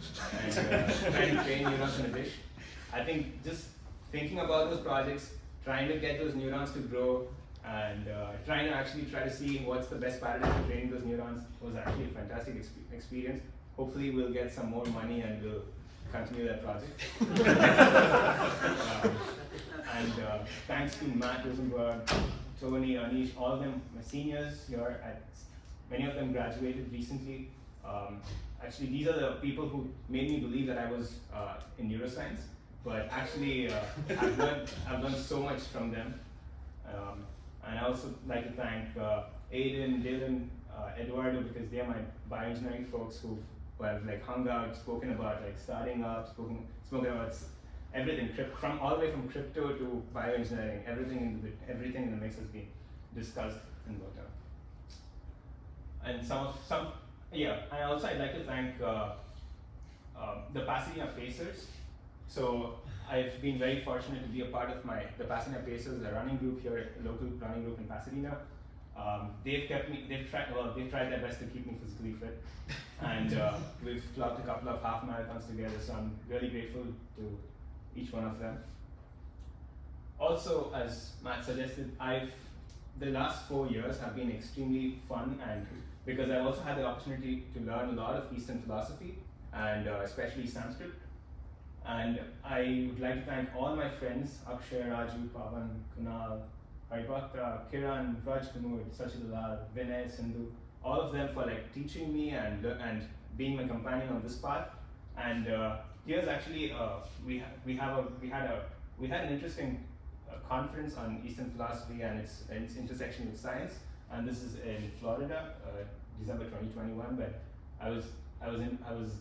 and trying to train neurons in a dish. I think just thinking about those projects, trying to get those neurons to grow, and trying to see what's the best paradigm for training those neurons was actually a fantastic experience. Hopefully we'll get some more money and we'll continue that project. Thanks to Matt Rosenberg, Tony, Anish, all of them, my seniors here, many of them graduated recently. Actually, these are the people who made me believe that I was in neuroscience, but actually I've learned so much from them. And I also like to thank Aiden, Dylan, Eduardo, because they're my bioengineering folks who have like hung out, spoken about like starting up, spoken about everything, from all the way from crypto to bioengineering. Everything in the mix has been discussed and worked out. And and also I'd like to thank the Pasadena Pacers. So I've been very fortunate to be a part of the Pasadena Pacers, a running group here, a local running group in Pasadena. They've tried their best to keep me physically fit, and we've clocked a couple of half marathons together. So I'm really grateful to each one of them. Also, as Matt suggested, the last 4 years have been extremely fun, and because I also had the opportunity to learn a lot of Eastern philosophy, and especially Sanskrit. And I would like to thank all my friends, Akshay, Raju, Pavan, Kunal, Haribhakta, Kiran, Raj Kumud, Sachidalal, Vinay, Sindhu, all of them for like teaching me and being my companion on this path. And here's actually we had an interesting conference on Eastern philosophy and its intersection with science. And this is in Florida, December 2021. But I was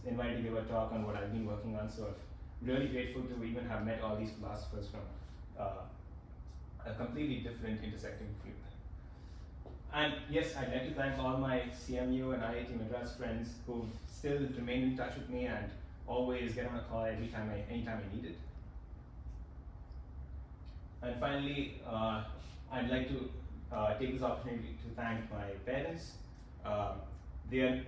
invited to give a talk on what I've been working on. So I'm really grateful to even have met all these philosophers from a completely different intersecting field. And yes, I'd like to thank all my CMU and IIT Madras friends who've still remained in touch with me and always get on a call anytime I need it. And finally, I'd like to take this opportunity to thank my parents. They're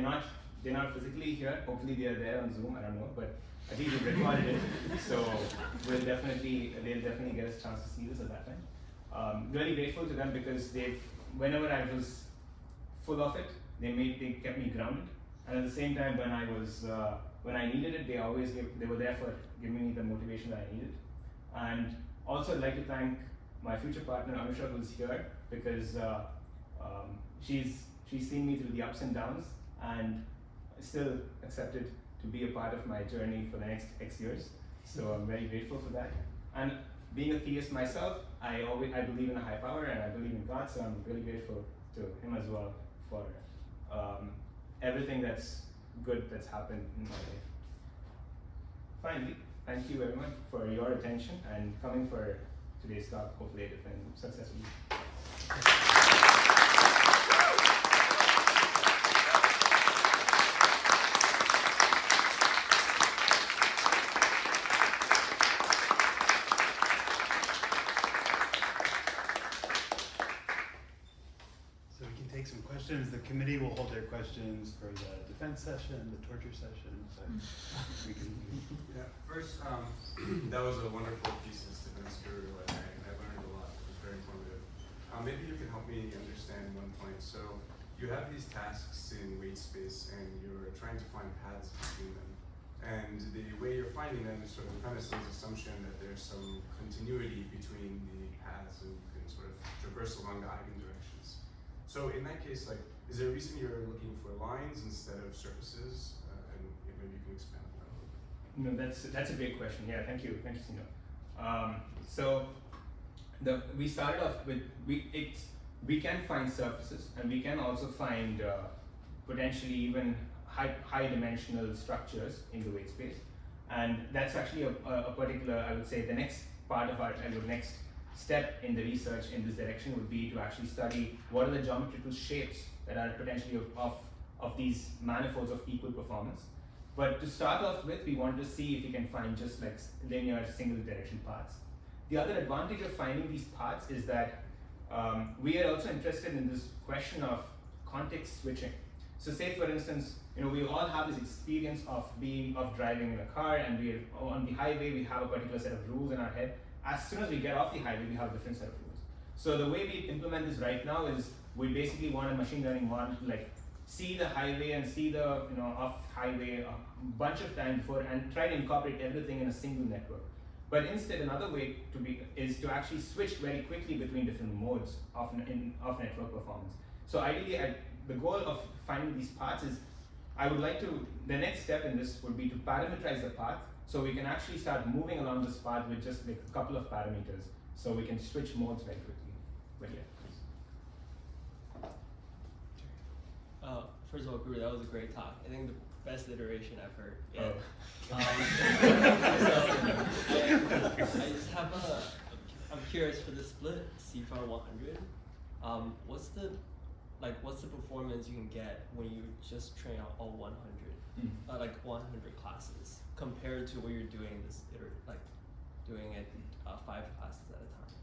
not physically here. Hopefully they are there on Zoom. I don't know, but I think we've recorded it, so they'll definitely get a chance to see this at that time. Really grateful to them because whenever I was full of it, they kept me grounded, and at the same time when I needed it, they were there for giving me the motivation that I needed. And also I'd like to thank my future partner Anusha, who's here, because she's seen me through the ups and downs and still accepted to be a part of my journey for the next X years. So I'm very grateful for that. And being a theist myself, I believe in a high power and I believe in God, so I'm really grateful to him as well for everything that's good that's happened in my life. Finally, thank you very much for your attention and coming for today's talk. Hopefully it went successfully. The committee will hold their questions for the defense session, the torture session, but we can. Yeah, first, that was a wonderful thesis, defense guru, and I learned a lot. It was very informative. Maybe you can help me understand one point. So you have these tasks in weight space, and you're trying to find paths between them. And the way you're finding them is sort of the premise is assumption that there's some continuity between the paths and you can sort of traverse along the eigendirections. So in that case, like, is there a reason you're looking for lines instead of surfaces? And maybe you can expand on that a little bit. No, that's a great question. Yeah, thank you, Sino. We started off with we can find surfaces and we can also find potentially even high dimensional structures in the weight space, and that's actually a particular, I would say, the next part of our next step in the research in this direction would be to actually study what are the geometrical shapes that are potentially of these manifolds of equal performance. But to start off with, we want to see if we can find just like linear single direction paths. The other advantage of finding these paths is that we are also interested in this question of context switching. So say for instance, we all have this experience of driving in a car, and we are on the highway, we have a particular set of rules in our head. As soon as we get off the highway, we have a different set of rules. So the way we implement this right now is we basically want a machine learning model to like see the highway and see the off highway a bunch of times before and try to incorporate everything in a single network. But instead, another way is to actually switch very quickly between different modes of network performance. So ideally, the goal of finding these paths is, the next step in this would be to parameterize the path, so we can actually start moving along this path with just like a couple of parameters, so we can switch modes very quickly. But yeah. First of all, Guru, that was a great talk. I think the best iteration I've heard. Yeah. Oh. I just have I'm curious for the split CFAR 100. What's the performance you can get when you just train out all 100, like 100 classes, compared to what you're doing doing it 5 classes at a time?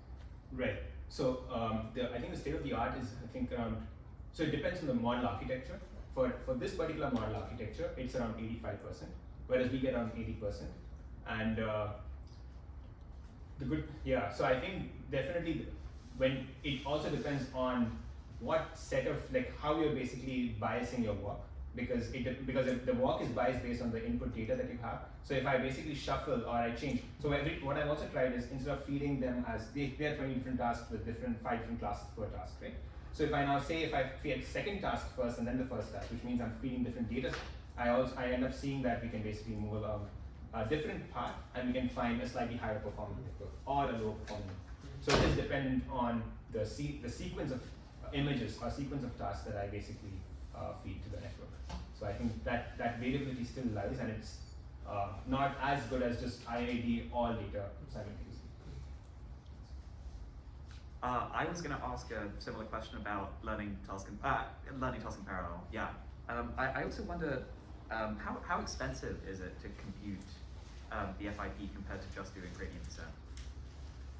Right. So I think the state of the art is around. So it depends on the model architecture. For this particular model architecture, it's around 85%, whereas we get around 80%. And so I think definitely when it also depends on what set of how you're basically biasing your walk, because the walk is biased based on the input data that you have. So if I basically shuffle or I change, so what I've also tried is, instead of feeding them as they are 20 different tasks with 5 different classes per task, right? So if I now say if I feed second task first and then the first task, which means I'm feeding different data, I end up seeing that we can basically move along a different path and we can find a slightly higher performing network or a lower performing network. So it is dependent on the sequence of images or sequence of tasks that I basically feed to the network. So I think that variability still lies, and it's not as good as just IID all data simultaneously. I was going to ask a similar question about learning task in parallel. Yeah. I also wonder how expensive is it to compute the FIP compared to just doing gradient descent?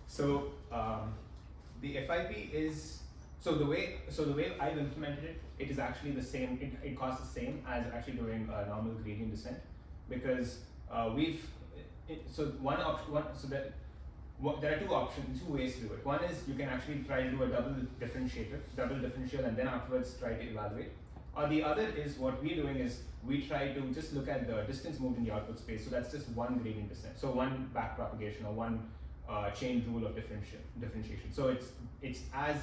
So the FIP is the way I've implemented it. It is actually the same. It costs the same as actually doing normal gradient descent, because there are two ways to do it. One is you can actually try to do a double differential, and then afterwards try to evaluate. Or the other is what we're doing is we try to just look at the distance moved in the output space. So that's just one gradient descent. So one backpropagation or one chain rule of differentiation. So it's as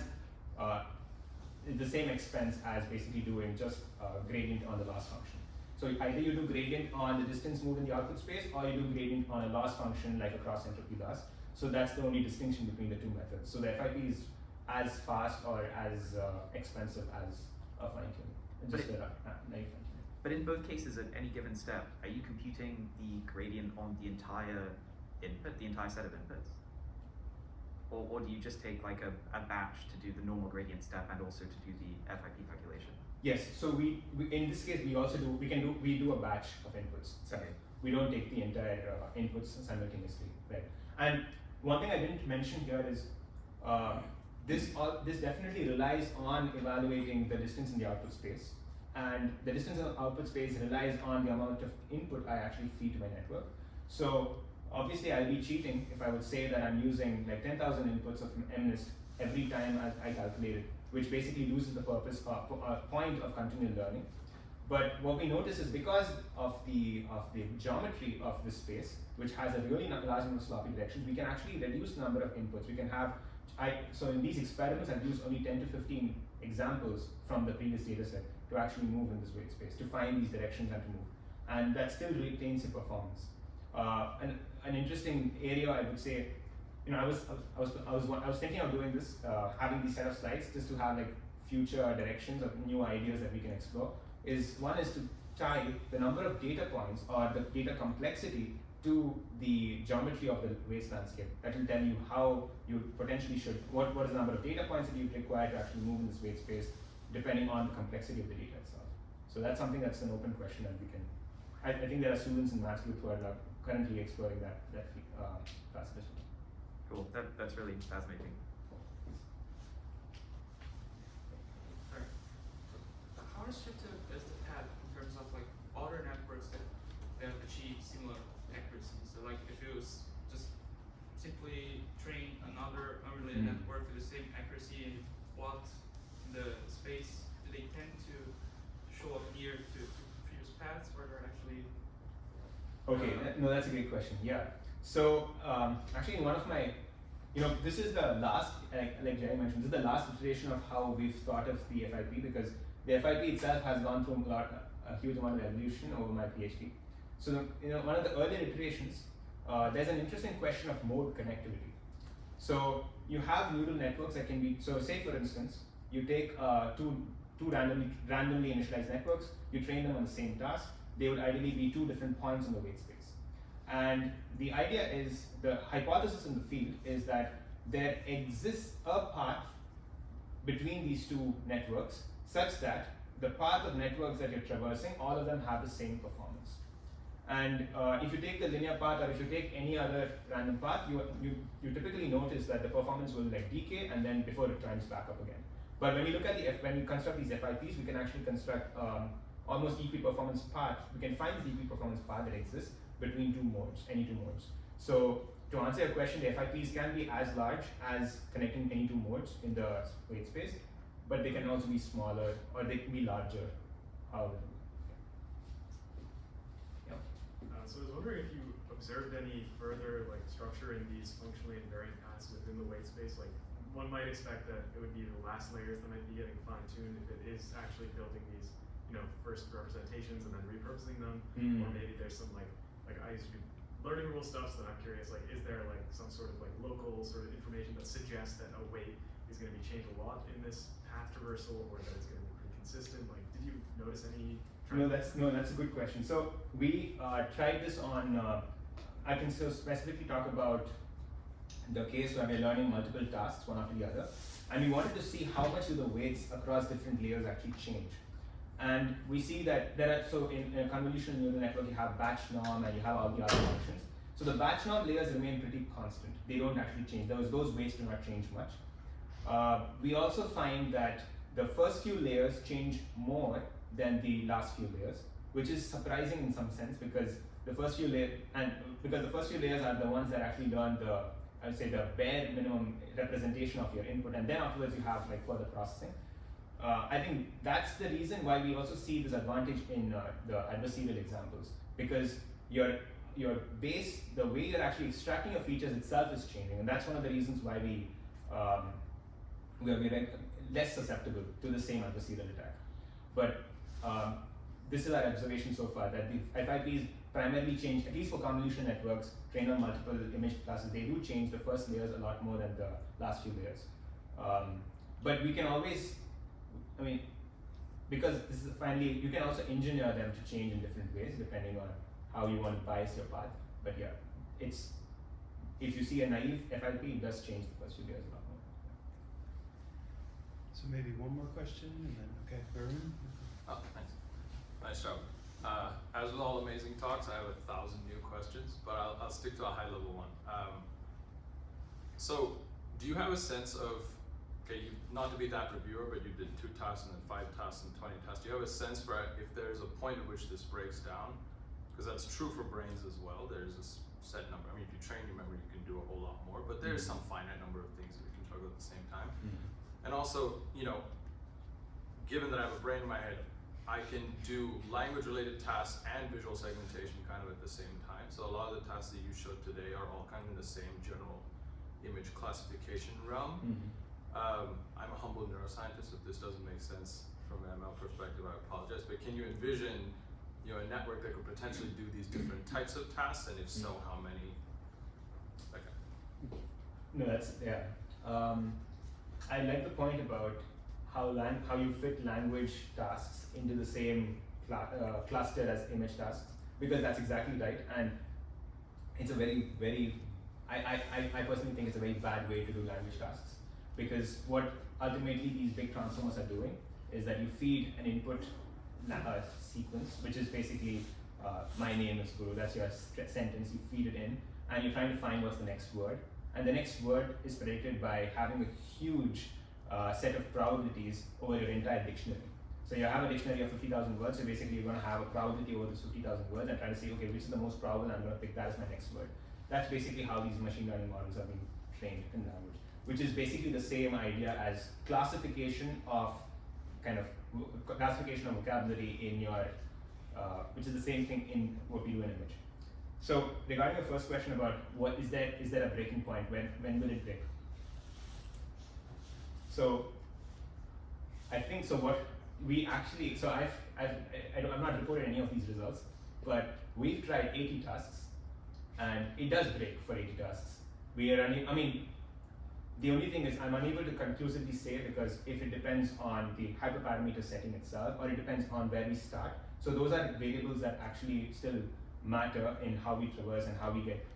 the same expense as basically doing just gradient on the loss function. So either you do gradient on the distance moved in the output space, or you do gradient on a loss function like a cross entropy loss. So that's the only distinction between the two methods. So the FIP is as fast or as expensive as a fine tuning. But in both cases, at any given step, are you computing the gradient on the entire input, the entire set of inputs? Or do you just take like a batch to do the normal gradient step and also to do the FIP calculation? Yes. So we in this case we do a batch of inputs. So okay. We don't take the entire inputs simultaneously, right? And one thing I didn't mention here is this definitely relies on evaluating the distance in the output space, and the distance in the output space relies on the amount of input I actually feed to my network. So obviously I'll be cheating if I would say that I'm using like 10,000 inputs of MNIST every time I calculate it, which basically loses the purpose of point of continual learning. But what we notice is because of the geometry of this space, which has a really large number of sloppy directions, we can actually reduce the number of inputs. We can have, so in these experiments, I've used only 10 to 15 examples from the previous data set to actually move in this weight space, to find these directions and to move. And that still retains your performance. And an interesting area, I would say, I was thinking of doing this, having these set of slides just to have like future directions of new ideas that we can explore. One is to tie the number of data points or the data complexity to the geometry of the weights landscape. That will tell you how you potentially should, what is the number of data points that you require to actually move in this weight space, depending on the complexity of the data itself. So that's something that's an open question, and we can, I think there are students in maths group who are currently exploring that facet. Cool. That's really fascinating. How restrictive is the path in terms of like other networks that have achieved similar accuracy? So like if it was just simply train another unrelated network with the same accuracy and plot the space, do they tend to show up near to previous paths where they're actually? Okay, no, that's a great question. Yeah. So actually, in one of my, this is the last, like Jerry mentioned, this is the last iteration of how we've thought of the FIP, because the FIP itself has gone through a huge amount of evolution over my PhD. So one of the earlier iterations, there's an interesting question of mode connectivity. So you have neural networks that can be, so say for instance, you take two randomly initialized networks, you train them on the same task, they would ideally be two different points in the weight space. And the idea is, the hypothesis in the field is that there exists a path between these two networks such that the path of networks that you're traversing, all of them have the same performance. And if you take the linear path, or if you take any other random path, you typically notice that the performance will like decay and then before it climbs back up again. But when we look at when we construct these FIPs, we can actually construct almost equiperformance path. We can find this equiperformance path that exists between two modes, any two modes. So to answer your question, the FIPs can be as large as connecting any two modes in the weight space, but they can also be smaller or they can be larger. So I was wondering if you observed any further like structure in these functionally invariant paths within the weight space. Like one might expect that it would be the last layers that might be getting fine-tuned if it is actually building these, first representations and then repurposing them, or maybe there's some like I used to do learning rule stuff, so I'm curious, like, is there like some sort of like local sort of information that suggests that a weight is going to be changed a lot in this path traversal, or that it's going to be pretty consistent? Like, did you notice any? That's a good question. So we tried this on. I can so specifically talk about the case where we're learning multiple tasks one after the other, and we wanted to see how much do the weights across different layers actually change. And we see that there are, so in a convolutional neural network, you have batch norm and you have all the other functions. So the batch norm layers remain pretty constant. They don't actually change. Those weights do not change much. We also find that the first few layers change more than the last few layers, which is surprising in some sense, because the first few layers are the ones that actually learn I would say the bare minimum representation of your input, and then afterwards you have like further processing. I think that's the reason why we also see this advantage in the adversarial examples, because your base, the way you're actually extracting your features itself is changing, and that's one of the reasons why we're less susceptible to the same adversarial attack. But this is our observation so far, that the FIPs primarily change, at least for convolutional networks, trained on multiple image classes, they do change the first layers a lot more than the last few layers. But we can always, because this is finally, you can also engineer them to change in different ways depending on how you want to bias your path. But yeah, if you see a naive FIP, it does change the first few layers a lot more. So maybe one more question, and then okay, Varun. Oh, thanks. Nice job. As with all amazing talks, I have 1,000 new questions, but I'll stick to a high-level one. So, do you have a sense of, okay, not to be that reviewer, but you did 2 tasks and then 5 tasks and 20 tasks. Do you have a sense for if there's a point at which this breaks down? Because that's true for brains as well. There's a set number. If you train your memory, you can do a whole lot more, but there's some finite number of things that we can juggle at the same time. And also, given that I have a brain in my head, I can do language-related tasks and visual segmentation kind of at the same time. So a lot of the tasks that you showed today are all kind of in the same general image classification realm. I'm a humble neuroscientist. If this doesn't make sense from an ML perspective, I apologize. But can you envision, you know, a network that could potentially do these different types of tasks, and if so, how many? Okay. No, that's yeah. I like the point about how you fit language tasks into the same cluster as image tasks, because that's exactly right, and it's a very I personally think it's a very bad way to do language tasks, because what ultimately these big transformers are doing is that you feed an input sequence, which is basically my name is Guru, that's your sentence, you feed it in, and you're trying to find what's the next word, and the next word is predicted by having a huge set of probabilities over your entire dictionary. So you have a dictionary of 50,000 words, so basically you're going to have a probability over those 50,000 words and try to say, okay, which is the most probable, I'm going to pick that as my next word. That's basically how these machine learning models are being trained in language, which is basically the same idea as classification of vocabulary in your, which is the same thing in what we do in image. So regarding your first question about what is there a breaking point, when will it break? So I think so. What we actually I'm not reported any of these results, but we've tried 80 tasks, and it does break for 80 tasks. We are running. I mean, the only thing is I'm unable to conclusively say, because if it depends on the hyperparameter setting itself, or it depends on where we start. So those are variables that actually still matter in how we traverse and how we get.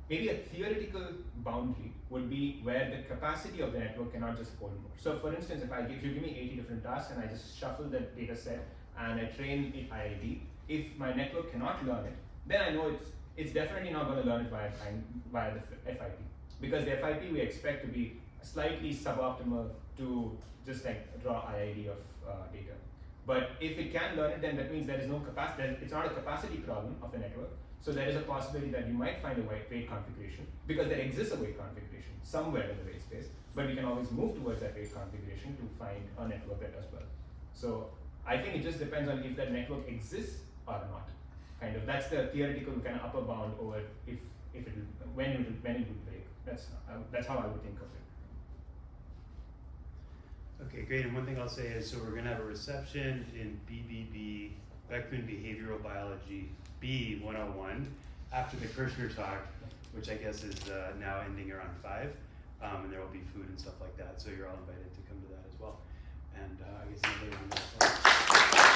Maybe a theoretical boundary would be where the capacity of the network cannot just hold more. So for instance, if you give me 80 different tasks and I just shuffle the data set and I train it IID, if my network cannot learn it, then I know it's definitely not going to learn it via the FIP. Because the FIP we expect to be slightly suboptimal to just like draw IID of data. But if it can learn it, then that means there is no capacity, it's not a capacity problem of the network. So there is a possibility that you might find a weight configuration, because there exists a weight configuration somewhere in the weight space, but we can always move towards that weight configuration to find a network that does well. So I think it just depends on if that network exists or not. Kind of, that's the theoretical kind of upper bound over when it will break. That's how I would think of it. Okay, great. And one thing I'll say is, so we're going to have a reception in BBB, Beckman Behavioral Biology B101, after the Kirshner talk, which I guess is now ending around 5, and there will be food and stuff like that. So you're all invited to come to that as well. And I guess another round of applause.